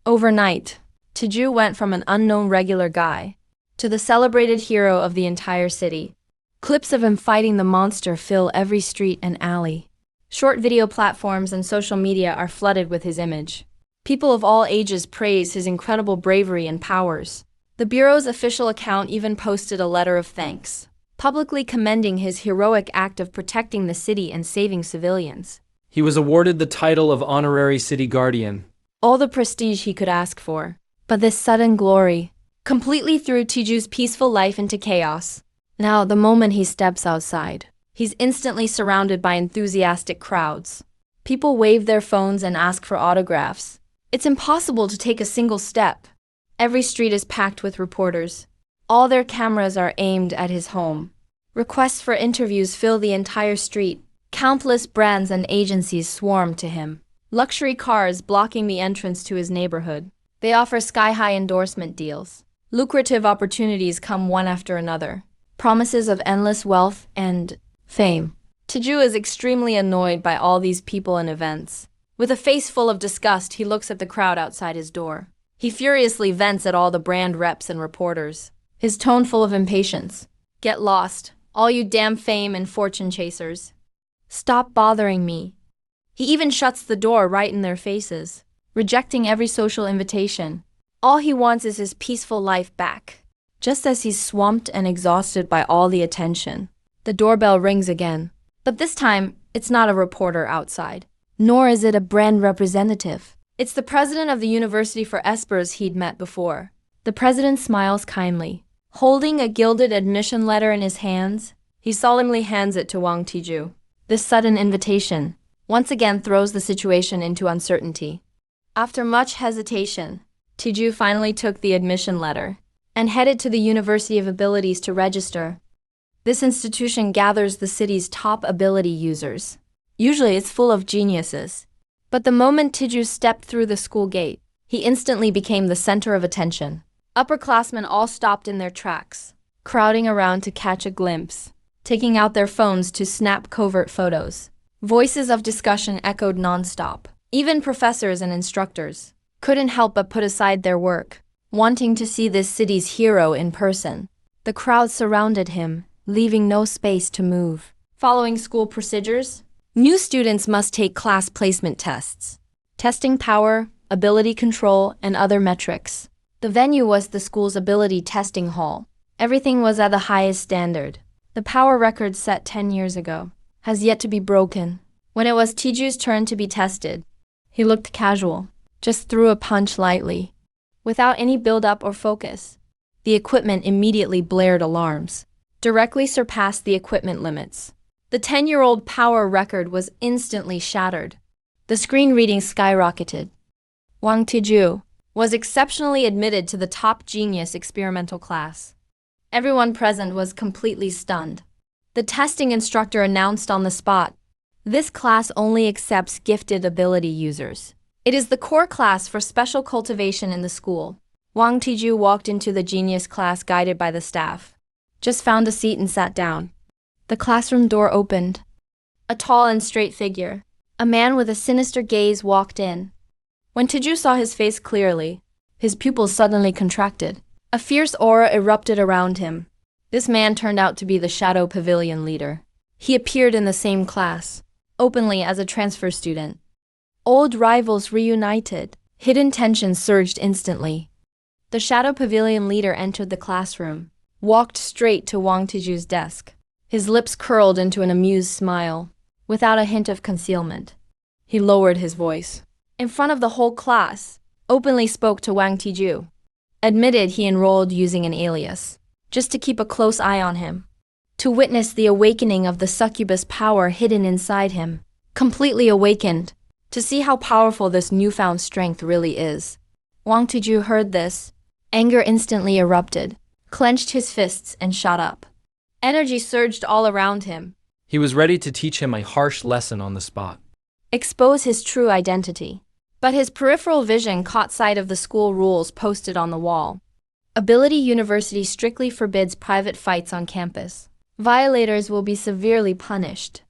Overnight, Tiju went from an unknown regular guy to the celebrated hero of the entire city. Clips of him fighting the monster fill every street and alley. Short video platforms and social media are flooded with his image. People of all ages praise his incredible bravery and powers. The Bureau's official account even posted a letter of thanks, publicly commending his heroic act of protecting the city and saving civilians. He was awarded the title of Honorary City Guardian. All the prestige he could ask for. But this sudden glory completely threw Tiju's peaceful life into chaos. Now, the moment he steps outside, he's instantly surrounded by enthusiastic crowds. People wave their phones and ask for autographs. It's impossible to take a single step. Every street is packed with reporters. All their cameras are aimed at his home. Requests for interviews fill the entire street. Countless brands and agencies swarm to him. Luxury cars blocking the entrance to his neighborhood. They offer sky-high endorsement deals. Lucrative opportunities come one after another. Promises of endless wealth and fame. Tiju is extremely annoyed by all these people and events. With a face full of disgust, he looks at the crowd outside his door. He furiously vents at all the brand reps and reporters, his tone full of impatience. Get lost, all you damn fame and fortune chasers. Stop bothering me. He even shuts the door right in their faces, rejecting every social invitation. All he wants is his peaceful life back. Just as he's swamped and exhausted by all the attention, the doorbell rings again. But this time, it's not a reporter outside, nor is it a brand representative. It's the president of the University for Espers he'd met before. The president smiles kindly. Holding a gilded admission letter in his hands, he solemnly hands it to Wang Tiju. This sudden invitation once again throws the situation into uncertainty. After much hesitation, Tiju finally took the admission letter and headed to the University of Abilities to register. This institution gathers the city's top ability users. Usually it's full of geniuses. But the moment Tiju stepped through the school gate, he instantly became the center of attention. Upperclassmen all stopped in their tracks, crowding around to catch a glimpse, taking out their phones to snap covert photos. Voices of discussion echoed nonstop. Even professors and instructors couldn't help but put aside their work, wanting to see this city's hero in person. The crowd surrounded him, leaving no space to move. Following school procedures, new students must take class placement tests, testing power, ability control, and other metrics. The venue was the school's ability testing hall. Everything was at the highest standard. The power record set 10 years ago has yet to be broken. When it was Tiju's turn to be tested, he looked casual, just threw a punch lightly, without any build-up or focus. The equipment immediately blared alarms, directly surpassed the equipment limits. The 10-year-old power record was instantly shattered. The screen reading skyrocketed. Wang Tiju was exceptionally admitted to the top genius experimental class. Everyone present was completely stunned. The testing instructor announced on the spot, "This class only accepts gifted ability users. It is the core class for special cultivation in the school." Wang Tiju walked into the genius class guided by the staff. Just found a seat and sat down. The classroom door opened. A tall and straight figure, a man with a sinister gaze, walked in. When Tiju saw his face clearly, his pupils suddenly contracted. A fierce aura erupted around him. This man turned out to be the Shadow Pavilion leader. He appeared in the same class, openly as a transfer student. Old rivals reunited. Hidden tensions surged instantly. The Shadow Pavilion leader entered the classroom, walked straight to Wang Tiju's desk. His lips curled into an amused smile, without a hint of concealment. He lowered his voice. In front of the whole class, openly spoke to Wang Tiju. Admitted he enrolled using an alias, just to keep a close eye on him. To witness the awakening of the succubus power hidden inside him. Completely awakened, to see how powerful this newfound strength really is. Wang Tiju heard this. Anger instantly erupted, clenched his fists and shot up. Energy surged all around him. He was ready to teach him a harsh lesson on the spot. Expose his true identity. But his peripheral vision caught sight of the school rules posted on the wall. Ability University strictly forbids private fights on campus. Violators will be severely punished.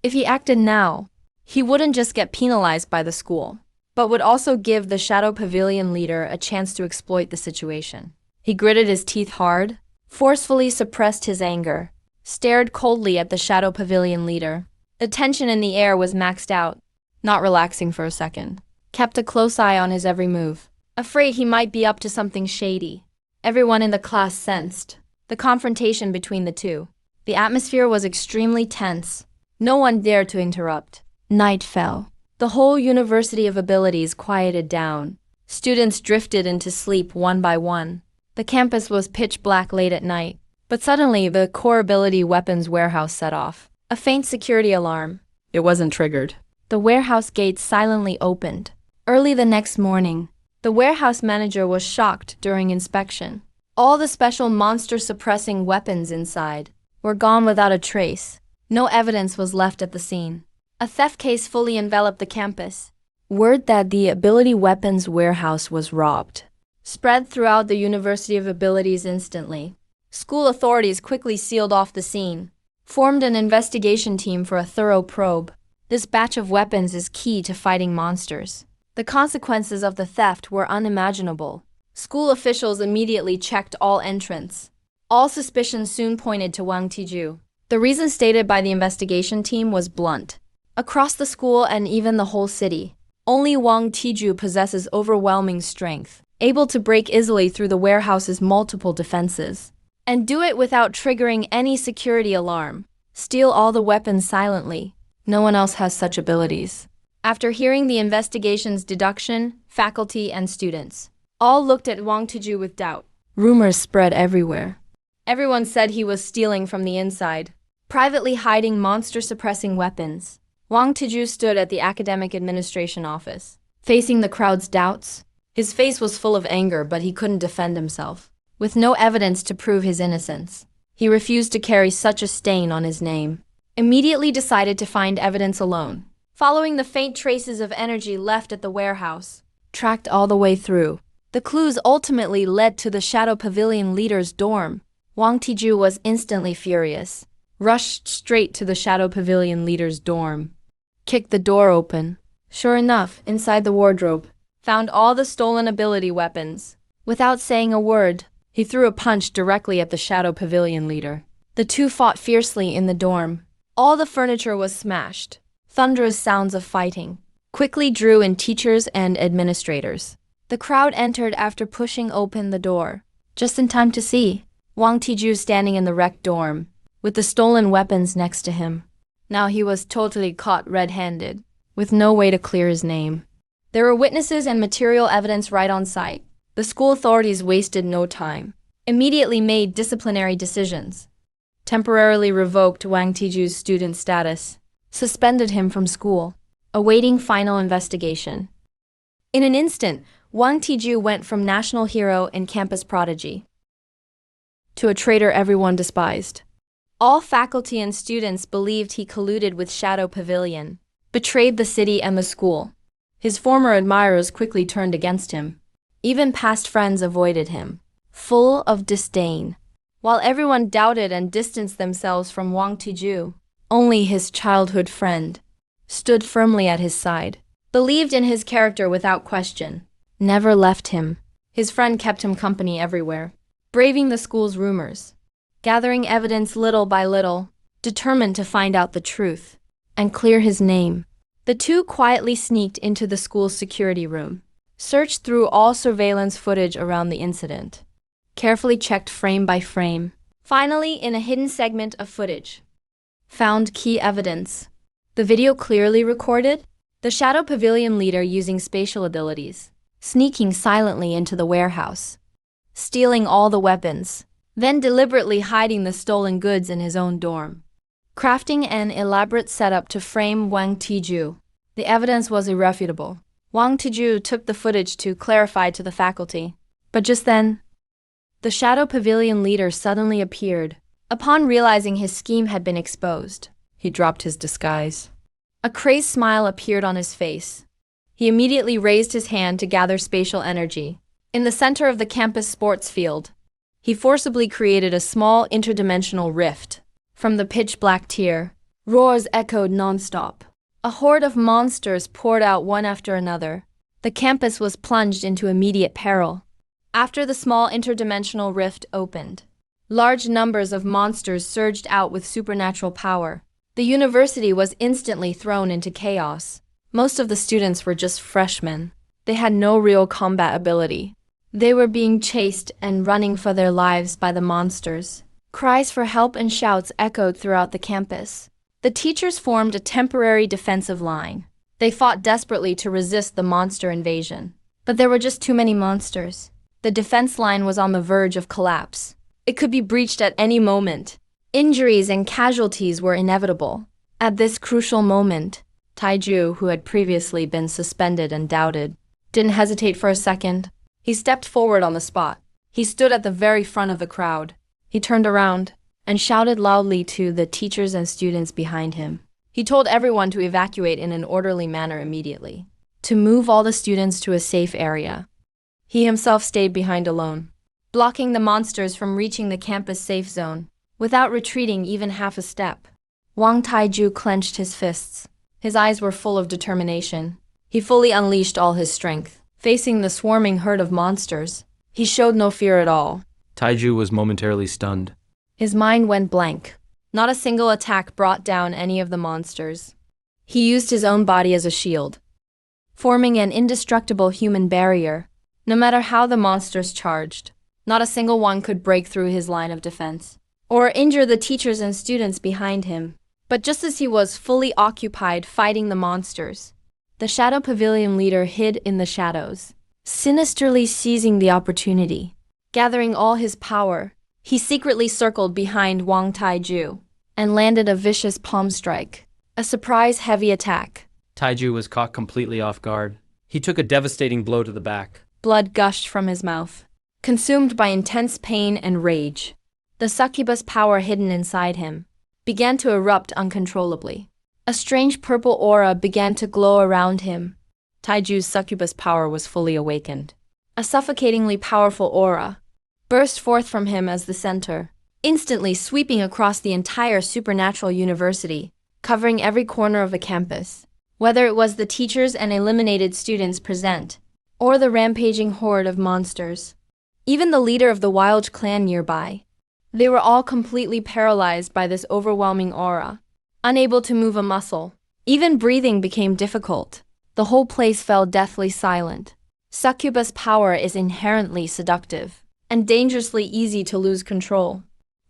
If he acted now, he wouldn't just get penalized by the school, but would also give the Shadow Pavilion leader a chance to exploit the situation. He gritted his teeth hard, forcefully suppressed his anger, stared coldly at the Shadow Pavilion leader. The tension in the air was maxed out, not relaxing for a second. Kept a close eye on his every move, afraid he might be up to something shady. Everyone in the class sensed the confrontation between the two. The atmosphere was extremely tense. No one dared to interrupt. Night fell. The whole University of Abilities quieted down. Students drifted into sleep one by one. The campus was pitch black late at night. But suddenly, the core ability weapons warehouse set off. A faint security alarm. It wasn't triggered. The warehouse gates silently opened. Early the next morning, the warehouse manager was shocked during inspection. All the special monster-suppressing weapons inside were gone without a trace. No evidence was left at the scene. A theft case fully enveloped the campus. Word that the Ability Weapons warehouse was robbed spread throughout the University of Abilities instantly. School authorities quickly sealed off the scene, formed an investigation team for a thorough probe. This batch of weapons is key to fighting monsters. The consequences of the theft were unimaginable. School officials immediately checked all entrants. All suspicion soon pointed to Wang Tiju. The reason stated by the investigation team was blunt. Across the school and even the whole city, only Wang Tiju possesses overwhelming strength, able to break easily through the warehouse's multiple defenses, and do it without triggering any security alarm. Steal all the weapons silently. No one else has such abilities. After hearing the investigation's deduction, faculty and students all looked at Wang Tiju with doubt. Rumors spread everywhere. Everyone said he was stealing from the inside, privately hiding monster-suppressing weapons. Wang Tiju stood at the academic administration office, facing the crowd's doubts. His face was full of anger, but he couldn't defend himself. With no evidence to prove his innocence, he refused to carry such a stain on his name. Immediately decided to find evidence alone. Following the faint traces of energy left at the warehouse, tracked all the way through, the clues ultimately led to the Shadow Pavilion leader's dorm. Wang Tiju was instantly furious, rushed straight to the Shadow Pavilion leader's dorm, kicked the door open. Sure enough, inside the wardrobe, found all the stolen ability weapons. Without saying a word, he threw a punch directly at the Shadow Pavilion leader. The two fought fiercely in the dorm. All the furniture was smashed. Thunderous sounds of fighting quickly drew in teachers and administrators. The crowd entered after pushing open the door, just in time to see Wang Tiju standing in the wrecked dorm, with the stolen weapons next to him. Now he was totally caught red-handed, with no way to clear his name. There were witnesses and material evidence right on site. The school authorities wasted no time, immediately made disciplinary decisions, temporarily revoked Wang Tiju's student status, suspended him from school, awaiting final investigation. In an instant, Wang Tiju went from national hero and campus prodigy to a traitor everyone despised. All faculty and students believed he colluded with Shadow Pavilion, betrayed the city and the school. His former admirers quickly turned against him. Even past friends avoided him, full of disdain. While everyone doubted and distanced themselves from Wang Tiju, only his childhood friend stood firmly at his side, believed in his character without question, never left him. His friend kept him company everywhere, braving the school's rumors, gathering evidence little by little, determined to find out the truth and clear his name. The two quietly sneaked into the school's security room, searched through all surveillance footage around the incident, carefully checked frame by frame. Finally, in a hidden segment of footage, found key evidence. The video clearly recorded the Shadow Pavilion leader using spatial abilities, sneaking silently into the warehouse, stealing all the weapons, then deliberately hiding the stolen goods in his own dorm, crafting an elaborate setup to frame Wang Tiju. The evidence was irrefutable. Wang Tiju took the footage to clarify to the faculty. But just then, the Shadow Pavilion leader suddenly appeared. Upon realizing his scheme had been exposed, he dropped his disguise. A crazed smile appeared on his face. He immediately raised his hand to gather spatial energy. In the center of the campus sports field, he forcibly created a small interdimensional rift. From the pitch-black tier, roars echoed non-stop. A horde of monsters poured out one after another. The campus was plunged into immediate peril. After the small interdimensional rift opened, large numbers of monsters surged out with supernatural power. The university was instantly thrown into chaos. Most of the students were just freshmen. They had no real combat ability. They were being chased and running for their lives by the monsters. Cries for help and shouts echoed throughout the campus. The teachers formed a temporary defensive line. They fought desperately to resist the monster invasion. But there were just too many monsters. The defense line was on the verge of collapse. It could be breached at any moment. Injuries and casualties were inevitable. At this crucial moment, Taiju, who had previously been suspended and doubted, didn't hesitate for a second. He stepped forward on the spot. He stood at the very front of the crowd. He turned around and shouted loudly to the teachers and students behind him. He told everyone to evacuate in an orderly manner immediately, to move all the students to a safe area. He himself stayed behind alone, blocking the monsters from reaching the campus safe zone, without retreating even half a step. Wang Taiju clenched his fists. His eyes were full of determination. He fully unleashed all his strength. Facing the swarming herd of monsters, he showed no fear at all. Taiju was momentarily stunned. His mind went blank. Not a single attack brought down any of the monsters. He used his own body as a shield, forming an indestructible human barrier. No matter how the monsters charged, not a single one could break through his line of defense, or injure the teachers and students behind him. But just as he was fully occupied fighting the monsters, the Shadow Pavilion leader hid in the shadows, sinisterly seizing the opportunity. Gathering all his power, he secretly circled behind Wang Taiju and landed a vicious palm strike, a surprise heavy attack. Taiju was caught completely off guard. He took a devastating blow to the back. Blood gushed from his mouth. Consumed by intense pain and rage, the succubus power hidden inside him began to erupt uncontrollably. A strange purple aura began to glow around him. Taiju's succubus power was fully awakened. A suffocatingly powerful aura burst forth from him as the center, instantly sweeping across the entire supernatural university, covering every corner of the campus. Whether it was the teachers and eliminated students present, or the rampaging horde of monsters, even the leader of the wild clan nearby, They were all completely paralyzed by this overwhelming aura, unable to move a muscle. Even breathing became difficult. The whole place fell deathly silent. Succubus power is inherently seductive and dangerously easy to lose control.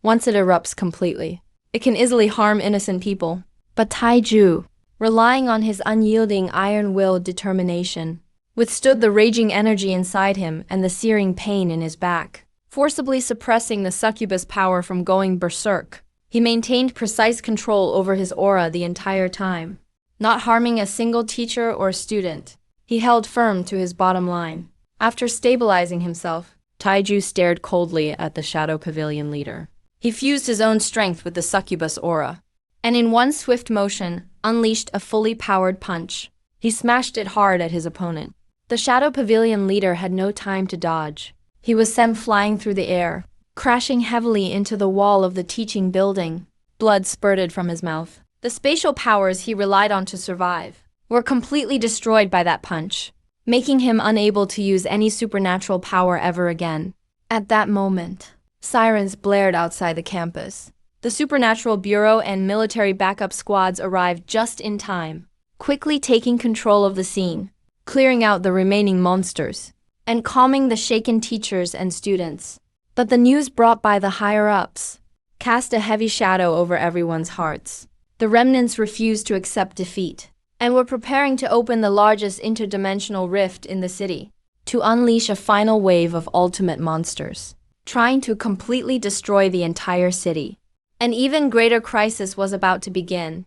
Once it erupts completely, it can easily harm innocent people. But Taiju, relying on his unyielding iron-willed determination, withstood the raging energy inside him and the searing pain in his back, forcibly suppressing the succubus power from going berserk. He maintained precise control over his aura the entire time, not harming a single teacher or student. He held firm to his bottom line. After stabilizing himself, Taiju stared coldly at the Shadow Pavilion leader. He fused his own strength with the succubus aura, and in one swift motion, unleashed a fully powered punch. He smashed it hard at his opponent. The Shadow Pavilion leader had no time to dodge. He was sent flying through the air, crashing heavily into the wall of the teaching building. Blood spurted from his mouth. The spatial powers he relied on to survive were completely destroyed by that punch, making him unable to use any supernatural power ever again. At that moment, sirens blared outside the campus. The Supernatural Bureau and military backup squads arrived just in time, quickly taking control of the scene, clearing out the remaining monsters, and calming the shaken teachers and students. But the news brought by the higher-ups cast a heavy shadow over everyone's hearts. The remnants refused to accept defeat, and were preparing to open the largest interdimensional rift in the city, to unleash a final wave of ultimate monsters, trying to completely destroy the entire city. An even greater crisis was about to begin.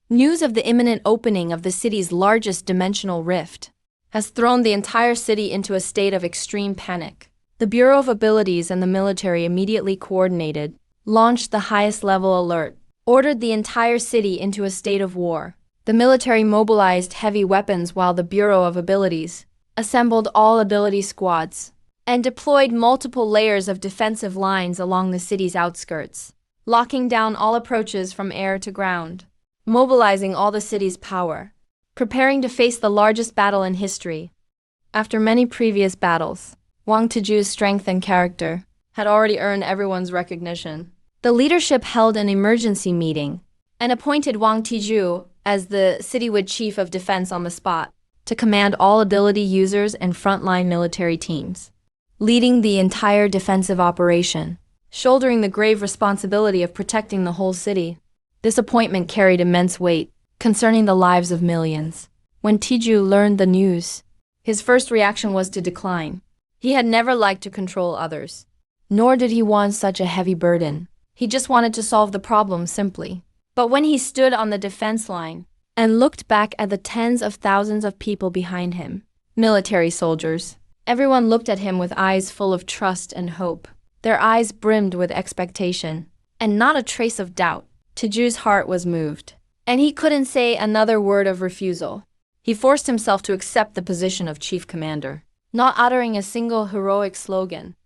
News of the imminent opening of the city's largest dimensional rift has thrown the entire city into a state of extreme panic. The Bureau of Abilities and the military immediately coordinated, launched the highest level alert, ordered the entire city into a state of war. The military mobilized heavy weapons while the Bureau of Abilities assembled all ability squads and deployed multiple layers of defensive lines along the city's outskirts, locking down all approaches from air to ground, mobilizing all the city's power, preparing to face the largest battle in history. After many previous battles, Wang Tiju's strength and character had already earned everyone's recognition. The leadership held an emergency meeting and appointed Wang Tiju as the citywide chief of defense on the spot to command all ability users and frontline military teams, leading the entire defensive operation, shouldering the grave responsibility of protecting the whole city. This appointment carried immense weight, concerning the lives of millions. When Tiju learned the news, his first reaction was to decline. He had never liked to control others, nor did he want such a heavy burden. He just wanted to solve the problem simply. But when he stood on the defense line and looked back at the tens of thousands of people behind him, military soldiers, everyone looked at him with eyes full of trust and hope. Their eyes brimmed with expectation, and not a trace of doubt. Tiju's heart was moved, and he couldn't say another word of refusal. He forced himself to accept the position of chief commander, not uttering a single heroic slogan,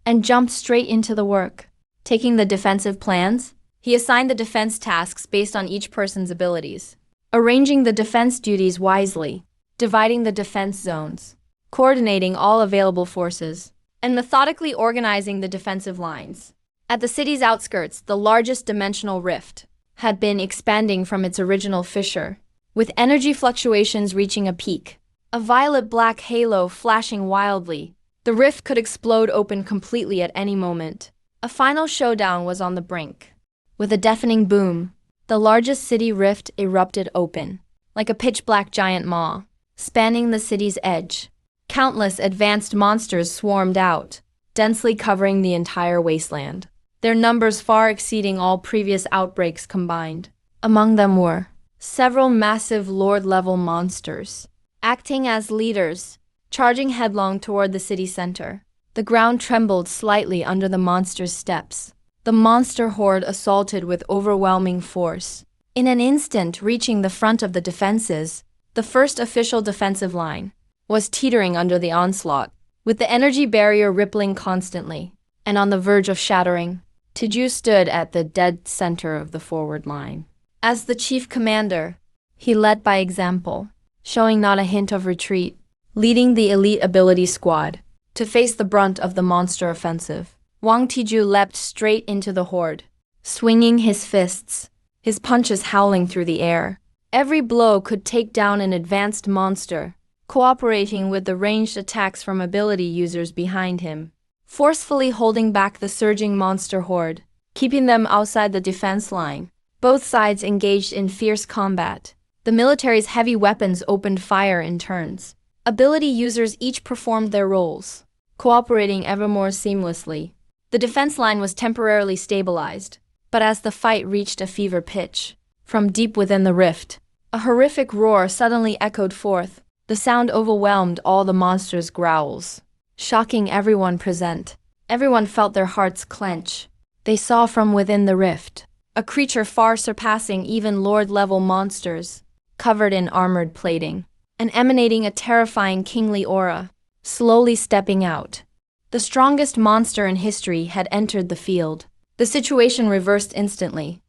and jumped straight into the work. Taking the defensive plans, he assigned the defense tasks based on each person's abilities, arranging the defense duties wisely, dividing the defense zones, coordinating all available forces, and methodically organizing the defensive lines. At the city's outskirts, the largest dimensional rift had been expanding from its original fissure, with energy fluctuations reaching a peak. A violet-black halo flashing wildly, the rift could explode open completely at any moment. A final showdown was on the brink. With a deafening boom, the largest city rift erupted open, like a pitch-black giant maw, spanning the city's edge. Countless advanced monsters swarmed out, densely covering the entire wasteland, their numbers far exceeding all previous outbreaks combined. Among them were several massive Lord-level monsters, acting as leaders, charging headlong toward the city center. The ground trembled slightly under the monster's steps. The monster horde assaulted with overwhelming force, in an instant reaching the front of the defenses. The first official defensive line was teetering under the onslaught, with the energy barrier rippling constantly, and on the verge of shattering. Tiju stood at the dead center of the forward line. As the chief commander, he led by example, showing not a hint of retreat, leading the elite ability squad to face the brunt of the monster offensive. Wang Tiju leapt straight into the horde, swinging his fists, his punches howling through the air. Every blow could take down an advanced monster, cooperating with the ranged attacks from ability users behind him, forcefully holding back the surging monster horde, keeping them outside the defense line. Both sides engaged in fierce combat. The military's heavy weapons opened fire in turns. Ability users each performed their roles, cooperating ever more seamlessly. The defense line was temporarily stabilized, but as the fight reached a fever pitch, from deep within the rift, a horrific roar suddenly echoed forth. The sound overwhelmed all the monsters' growls, shocking everyone present. Everyone felt their hearts clench. They saw from within the rift a creature far surpassing even Lord-level monsters, covered in armored plating, and emanating a terrifying kingly aura, slowly stepping out. The strongest monster in history had entered the field. The situation reversed instantly.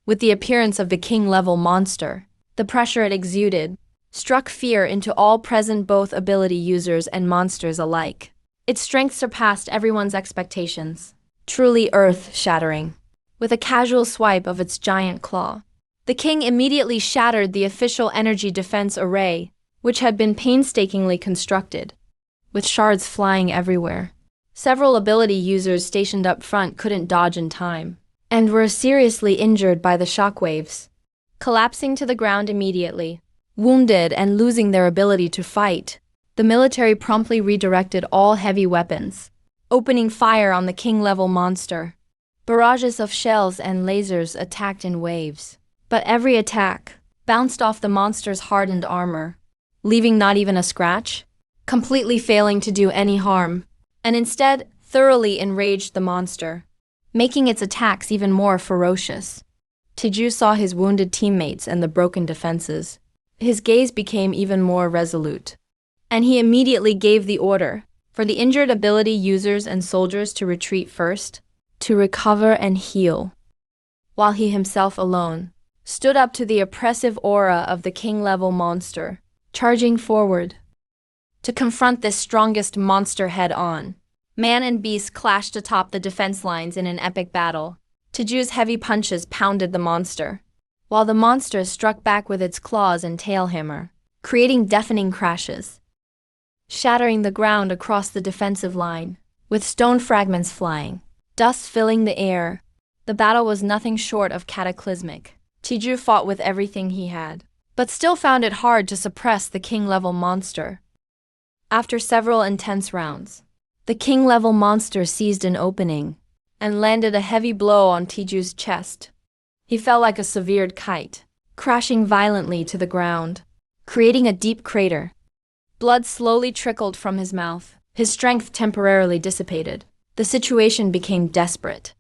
With the appearance of the king-level monster, the pressure it exuded struck fear into all present, both ability users and monsters alike. Its strength surpassed everyone's expectations, truly earth-shattering. With a casual swipe of its giant claw, the king immediately shattered the official energy defense array, which had been painstakingly constructed, with shards flying everywhere. Several ability users stationed up front couldn't dodge in time, and were seriously injured by the shockwaves, collapsing to the ground immediately. Wounded and losing their ability to fight, the military promptly redirected all heavy weapons, opening fire on the king-level monster. Barrages of shells and lasers attacked in waves, but every attack bounced off the monster's hardened armor, leaving not even a scratch, completely failing to do any harm, and instead thoroughly enraged the monster, making its attacks even more ferocious. Tiju saw his wounded teammates and the broken defenses. His gaze became even more resolute, and he immediately gave the order for the injured ability users and soldiers to retreat first, to recover and heal, while he himself alone stood up to the oppressive aura of the king-level monster, charging forward to confront this strongest monster head-on. Man and beast clashed atop the defense lines in an epic battle. Tiju's heavy punches pounded the monster, while the monster struck back with its claws and tail hammer, creating deafening crashes, shattering the ground across the defensive line, with stone fragments flying, dust filling the air. The battle was nothing short of cataclysmic. Tiju fought with everything he had, but still found it hard to suppress the king-level monster. After several intense rounds, the king-level monster seized an opening and landed a heavy blow on Tiju's chest. He fell like a severed kite, crashing violently to the ground, creating a deep crater. Blood slowly trickled from his mouth. His strength temporarily dissipated. The situation became desperate.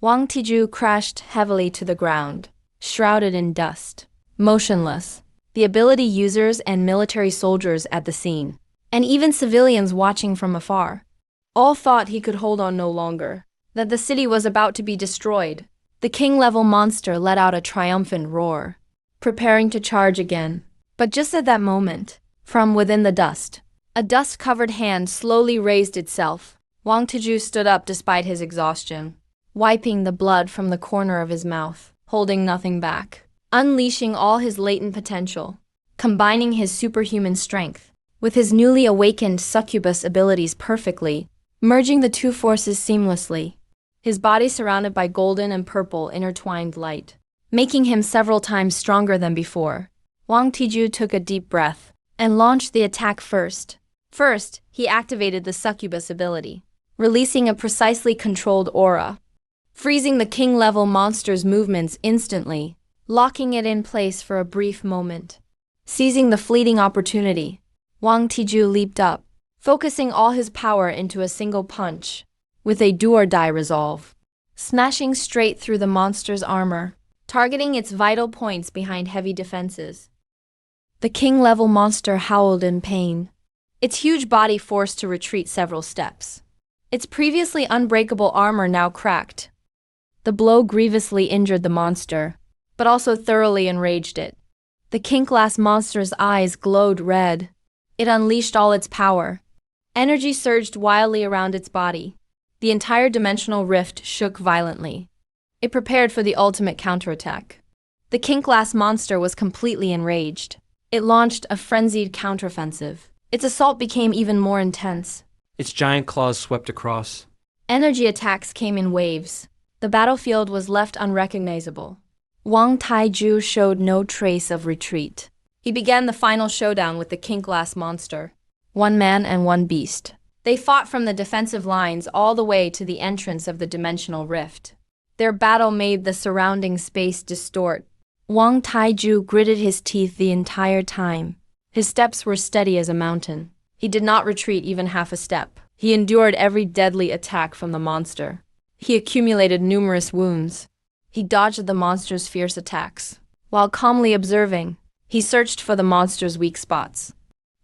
Wang Tiju crashed heavily to the ground, shrouded in dust, motionless. The ability users and military soldiers at the scene, and even civilians watching from afar, all thought he could hold on no longer, that the city was about to be destroyed. The king-level monster let out a triumphant roar, preparing to charge again. But just at that moment, from within the dust, a dust-covered hand slowly raised itself. Wang Tiju stood up despite his exhaustion, wiping the blood from the corner of his mouth, holding nothing back, unleashing all his latent potential, combining his superhuman strength with his newly awakened succubus abilities perfectly, merging the two forces seamlessly. His body surrounded by golden and purple intertwined light, making him several times stronger than before. Wang Tiju took a deep breath and launched the attack first. First, he activated the succubus ability, releasing a precisely controlled aura, freezing the king-level monster's movements instantly, locking it in place for a brief moment. Seizing the fleeting opportunity, Wang Tiju leaped up, focusing all his power into a single punch, with a do-or-die resolve, smashing straight through the monster's armor, targeting its vital points behind heavy defenses. The king-level monster howled in pain, its huge body forced to retreat several steps. Its previously unbreakable armor now cracked. The blow grievously injured the monster, but also thoroughly enraged it. The king-class monster's eyes glowed red. It unleashed all its power. Energy surged wildly around its body. The entire dimensional rift shook violently. It prepared for the ultimate counterattack. The king-class monster was completely enraged. It launched a frenzied counteroffensive. Its assault became even more intense. Its giant claws swept across. Energy attacks came in waves. The battlefield was left unrecognizable. Wang Taiju showed no trace of retreat. He began the final showdown with the king-class monster. One man and one beast. They fought from the defensive lines all the way to the entrance of the dimensional rift. Their battle made the surrounding space distort. Wang Taiju gritted his teeth the entire time. His steps were steady as a mountain. He did not retreat even half a step. He endured every deadly attack from the monster. He accumulated numerous wounds. He dodged the monster's fierce attacks. While calmly observing, he searched for the monster's weak spots.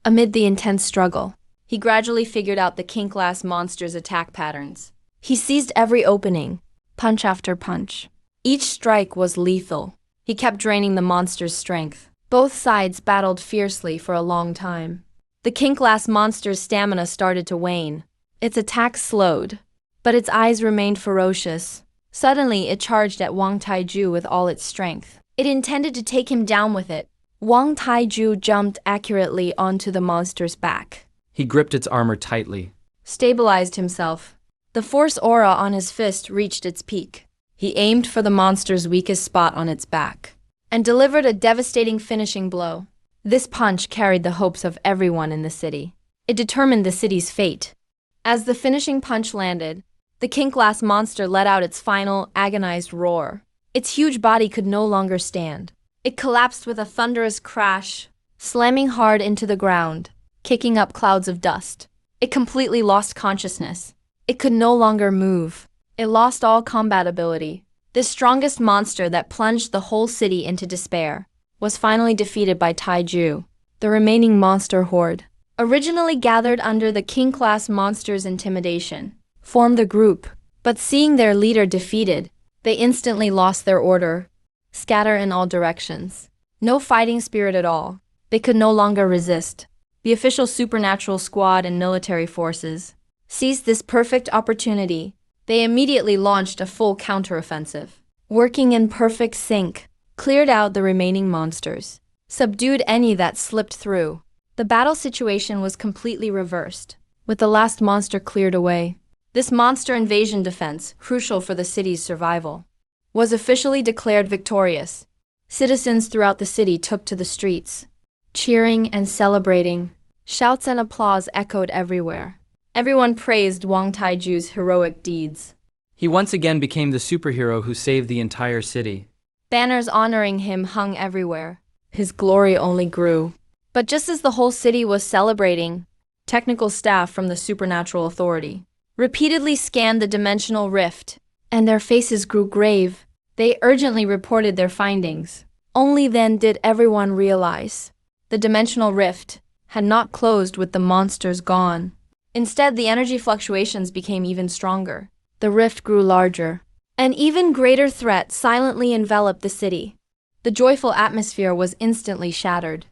Amid the intense struggle, he gradually figured out the king-class monster's attack patterns. He seized every opening, punch after punch. Each strike was lethal. He kept draining the monster's strength. Both sides battled fiercely for a long time. The king-class monster's stamina started to wane. Its attacks slowed, but its eyes remained ferocious. Suddenly, it charged at Wang Taiju with all its strength. It intended to take him down with it. Wang Taiju jumped accurately onto the monster's back. He gripped its armor tightly. Stabilized himself. The force aura on his fist reached its peak. He aimed for the monster's weakest spot on its back and delivered a devastating finishing blow. This punch carried the hopes of everyone in the city. It determined the city's fate. As the finishing punch landed, the king-class monster let out its final, agonized roar. Its huge body could no longer stand. It collapsed with a thunderous crash, slamming hard into the ground, kicking up clouds of dust. It completely lost consciousness. It could no longer move. It lost all combat ability. This strongest monster that plunged the whole city into despair was finally defeated by Taiju. The remaining monster horde, originally gathered under the king-class monster's intimidation, formed a group, but seeing their leader defeated, they instantly lost their order, scatter in all directions. No fighting spirit at all. They could no longer resist. The official supernatural squad and military forces seized this perfect opportunity. They immediately launched a full counteroffensive. Working in perfect sync, cleared out the remaining monsters, subdued any that slipped through. The battle situation was completely reversed, with the last monster cleared away. This monster invasion defense, crucial for the city's survival, was officially declared victorious. Citizens throughout the city took to the streets, cheering and celebrating. Shouts and applause echoed everywhere. Everyone praised Wang Taiju's heroic deeds. He once again became the superhero who saved the entire city. Banners honoring him hung everywhere. His glory only grew. But just as the whole city was celebrating, technical staff from the Supernatural Authority repeatedly scanned the dimensional rift, and their faces grew grave. They urgently reported their findings. Only then did everyone realize the dimensional rift had not closed with the monsters gone. Instead, the energy fluctuations became even stronger. The rift grew larger. An even greater threat silently enveloped the city. The joyful atmosphere was instantly shattered.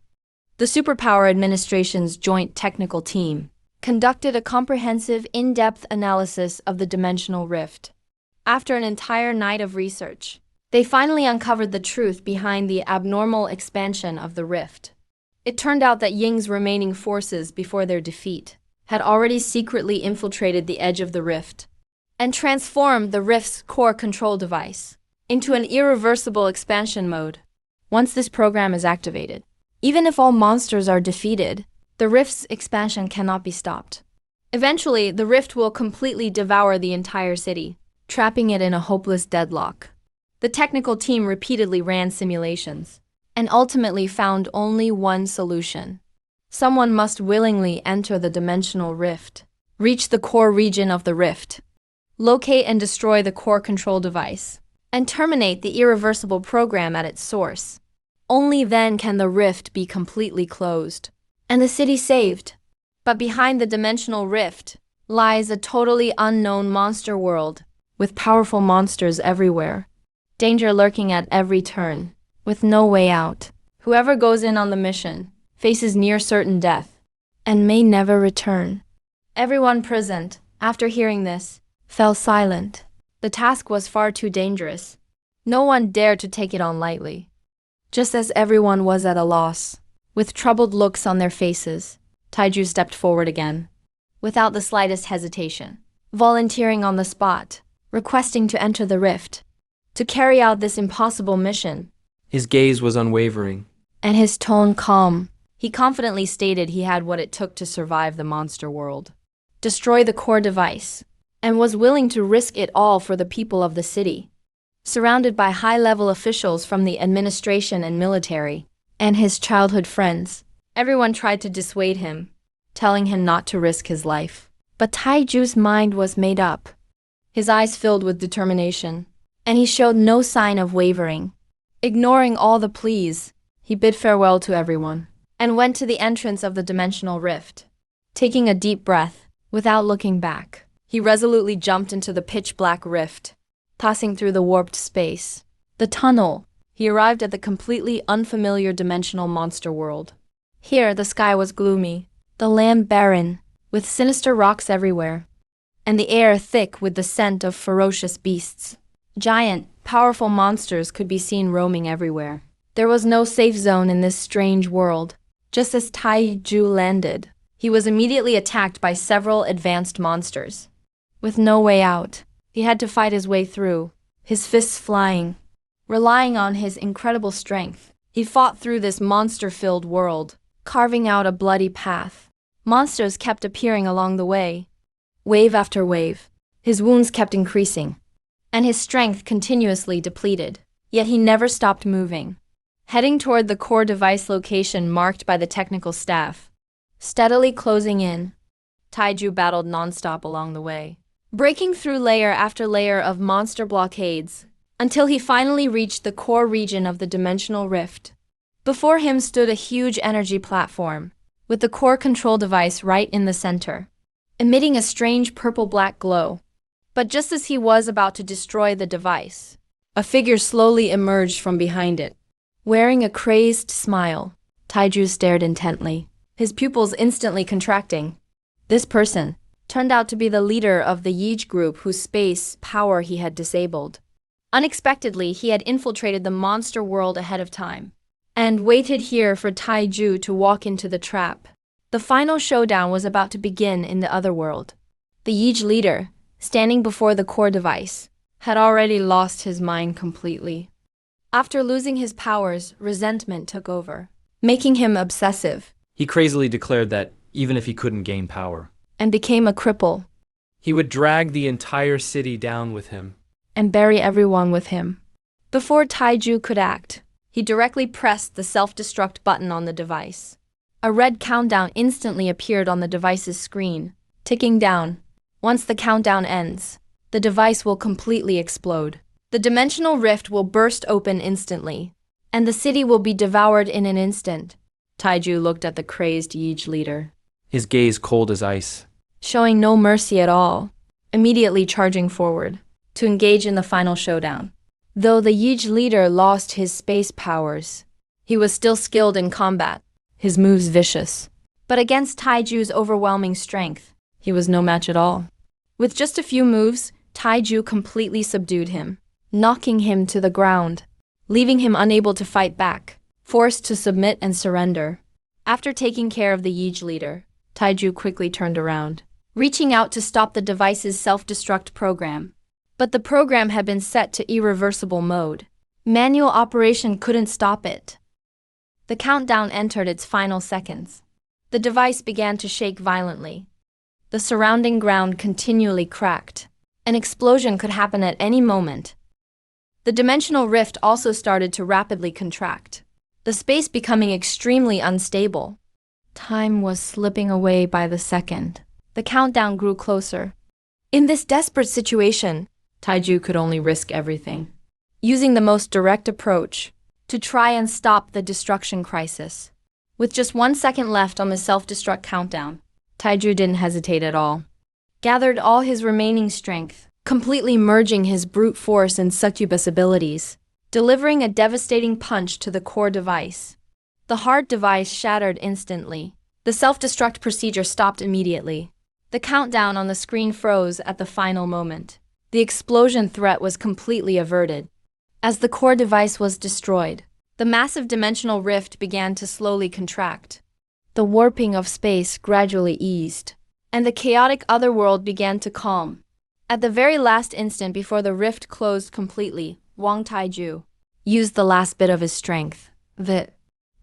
The Superpower Administration's joint technical team conducted a comprehensive, in-depth analysis of the dimensional rift. After an entire night of research, they finally uncovered the truth behind the abnormal expansion of the rift. It turned out that Ying's remaining forces before their defeat had already secretly infiltrated the edge of the rift and transformed the rift's core control device into an irreversible expansion mode. Once this program is activated, even if all monsters are defeated, the rift's expansion cannot be stopped. Eventually, the rift will completely devour the entire city, trapping it in a hopeless deadlock. The technical team repeatedly ran simulations and ultimately found only one solution. Someone must willingly enter the dimensional rift, reach the core region of the rift, locate and destroy the core control device, and terminate the irreversible program at its source. Only then can the rift be completely closed and the city saved. But behind the dimensional rift lies a totally unknown monster world with powerful monsters everywhere, danger lurking at every turn, with no way out. Whoever goes in on the mission faces near certain death and may never return. Everyone present, after hearing this, fell silent. The task was far too dangerous. No one dared to take it on lightly. Just as everyone was at a loss, with troubled looks on their faces, Taiju stepped forward again, without the slightest hesitation, volunteering on the spot, requesting to enter the rift, to carry out this impossible mission. His gaze was unwavering. And his tone calm. He confidently stated he had what it took to survive the monster world, destroy the core device, and was willing to risk it all for the people of the city. Surrounded by high-level officials from the administration and military, and his childhood friends, everyone tried to dissuade him, telling him not to risk his life. But Taiju's mind was made up. His eyes filled with determination, and he showed no sign of wavering. Ignoring all the pleas, he bid farewell to everyone, and went to the entrance of the dimensional rift. Taking a deep breath, without looking back, he resolutely jumped into the pitch-black rift, passing through the warped space. The tunnel. He arrived at the completely unfamiliar dimensional monster world. Here, the sky was gloomy, the land barren, with sinister rocks everywhere, and the air thick with the scent of ferocious beasts. Giant, powerful monsters could be seen roaming everywhere. There was no safe zone in this strange world. Just as Taiju landed, he was immediately attacked by several advanced monsters. With no way out, he had to fight his way through, his fists flying. Relying on his incredible strength, he fought through this monster-filled world, carving out a bloody path. Monsters kept appearing along the way, wave after wave. His wounds kept increasing, and his strength continuously depleted. Yet he never stopped moving, heading toward the core device location marked by the technical staff. Steadily closing in, Taiju battled nonstop along the way, breaking through layer after layer of monster blockades, until he finally reached the core region of the dimensional rift. Before him stood a huge energy platform, with the core control device right in the center, emitting a strange purple-black glow. But just as he was about to destroy the device, a figure slowly emerged from behind it. Wearing a crazed smile, Taiju stared intently, his pupils instantly contracting. This person turned out to be the leader of the Yeej group whose space power he had disabled. Unexpectedly, he had infiltrated the monster world ahead of time, and waited here for Taiju to walk into the trap. The final showdown was about to begin in the other world. The Yeej leader, standing before the core device, had already lost his mind completely. After losing his powers, resentment took over, making him obsessive. He crazily declared that, even if he couldn't gain power, And became a cripple, he would drag the entire city down with him. and bury everyone with him. Before Taiju could act, he directly pressed the self-destruct button on the device. A red countdown instantly appeared on the device's screen, ticking down. Once the countdown ends, the device will completely explode. The dimensional rift will burst open instantly, and the city will be devoured in an instant. Taiju looked at the crazed Yeej leader, His gaze cold as ice. showing no mercy at all, immediately charging forward to engage in the final showdown. Though the Yeej leader lost his space powers, he was still skilled in combat, his moves vicious. But against Taiju's overwhelming strength, he was no match at all. With just a few moves, Taiju completely subdued him, knocking him to the ground, leaving him unable to fight back, forced to submit and surrender. After taking care of the Yeej leader, Taiju quickly turned around, reaching out to stop the device's self-destruct program. But the program had been set to irreversible mode. Manual operation couldn't stop it. The countdown entered its final seconds. The device began to shake violently. The surrounding ground continually cracked. An explosion could happen at any moment. The dimensional rift also started to rapidly contract, the space becoming extremely unstable. Time was slipping away by the second. The countdown grew closer. In this desperate situation, Taiju could only risk everything, using the most direct approach to try and stop the destruction crisis. With just 1 second left on the self-destruct countdown, Taiju didn't hesitate at all. Gathered all his remaining strength, completely merging his brute force and succubus abilities, delivering a devastating punch to the core device. The hard device shattered instantly. The self-destruct procedure stopped immediately. The countdown on the screen froze at the final moment. The explosion threat was completely averted. As the core device was destroyed, the massive dimensional rift began to slowly contract. The warping of space gradually eased, and the chaotic otherworld began to calm. At the very last instant before the rift closed completely, Wang Taiju used the last bit of his strength,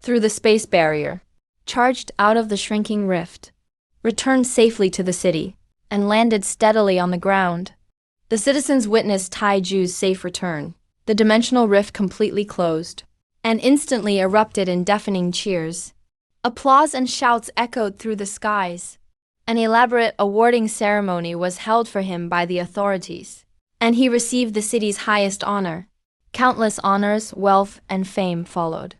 through the space barrier, charged out of the shrinking rift, returned safely to the city, and landed steadily on the ground. The citizens witnessed Taiju's safe return. The dimensional rift completely closed, and instantly erupted in deafening cheers. Applause and shouts echoed through the skies. An elaborate awarding ceremony was held for him by the authorities, and he received the city's highest honor. Countless honors, wealth, and fame followed.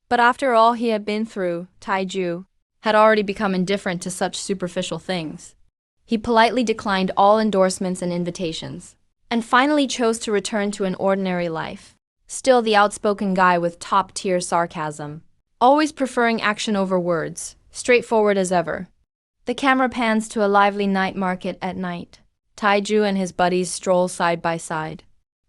But after all he had been through, Taiju had already become indifferent to such superficial things. He politely declined all endorsements and invitations, and finally chose to return to an ordinary life. Still the outspoken guy with top-tier sarcasm, always preferring action over words, straightforward as ever. The camera pans to a lively night market at night. Taiju and his buddies stroll side by side,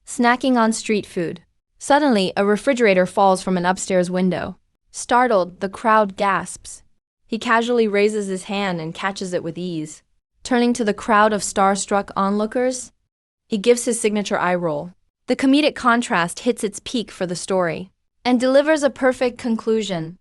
snacking on street food. Suddenly, a refrigerator falls from an upstairs window. Startled, the crowd gasps. He casually raises his hand and catches it with ease. Turning to the crowd of starstruck onlookers, he gives his signature eye roll. The comedic contrast hits its peak for the story, and delivers a perfect conclusion.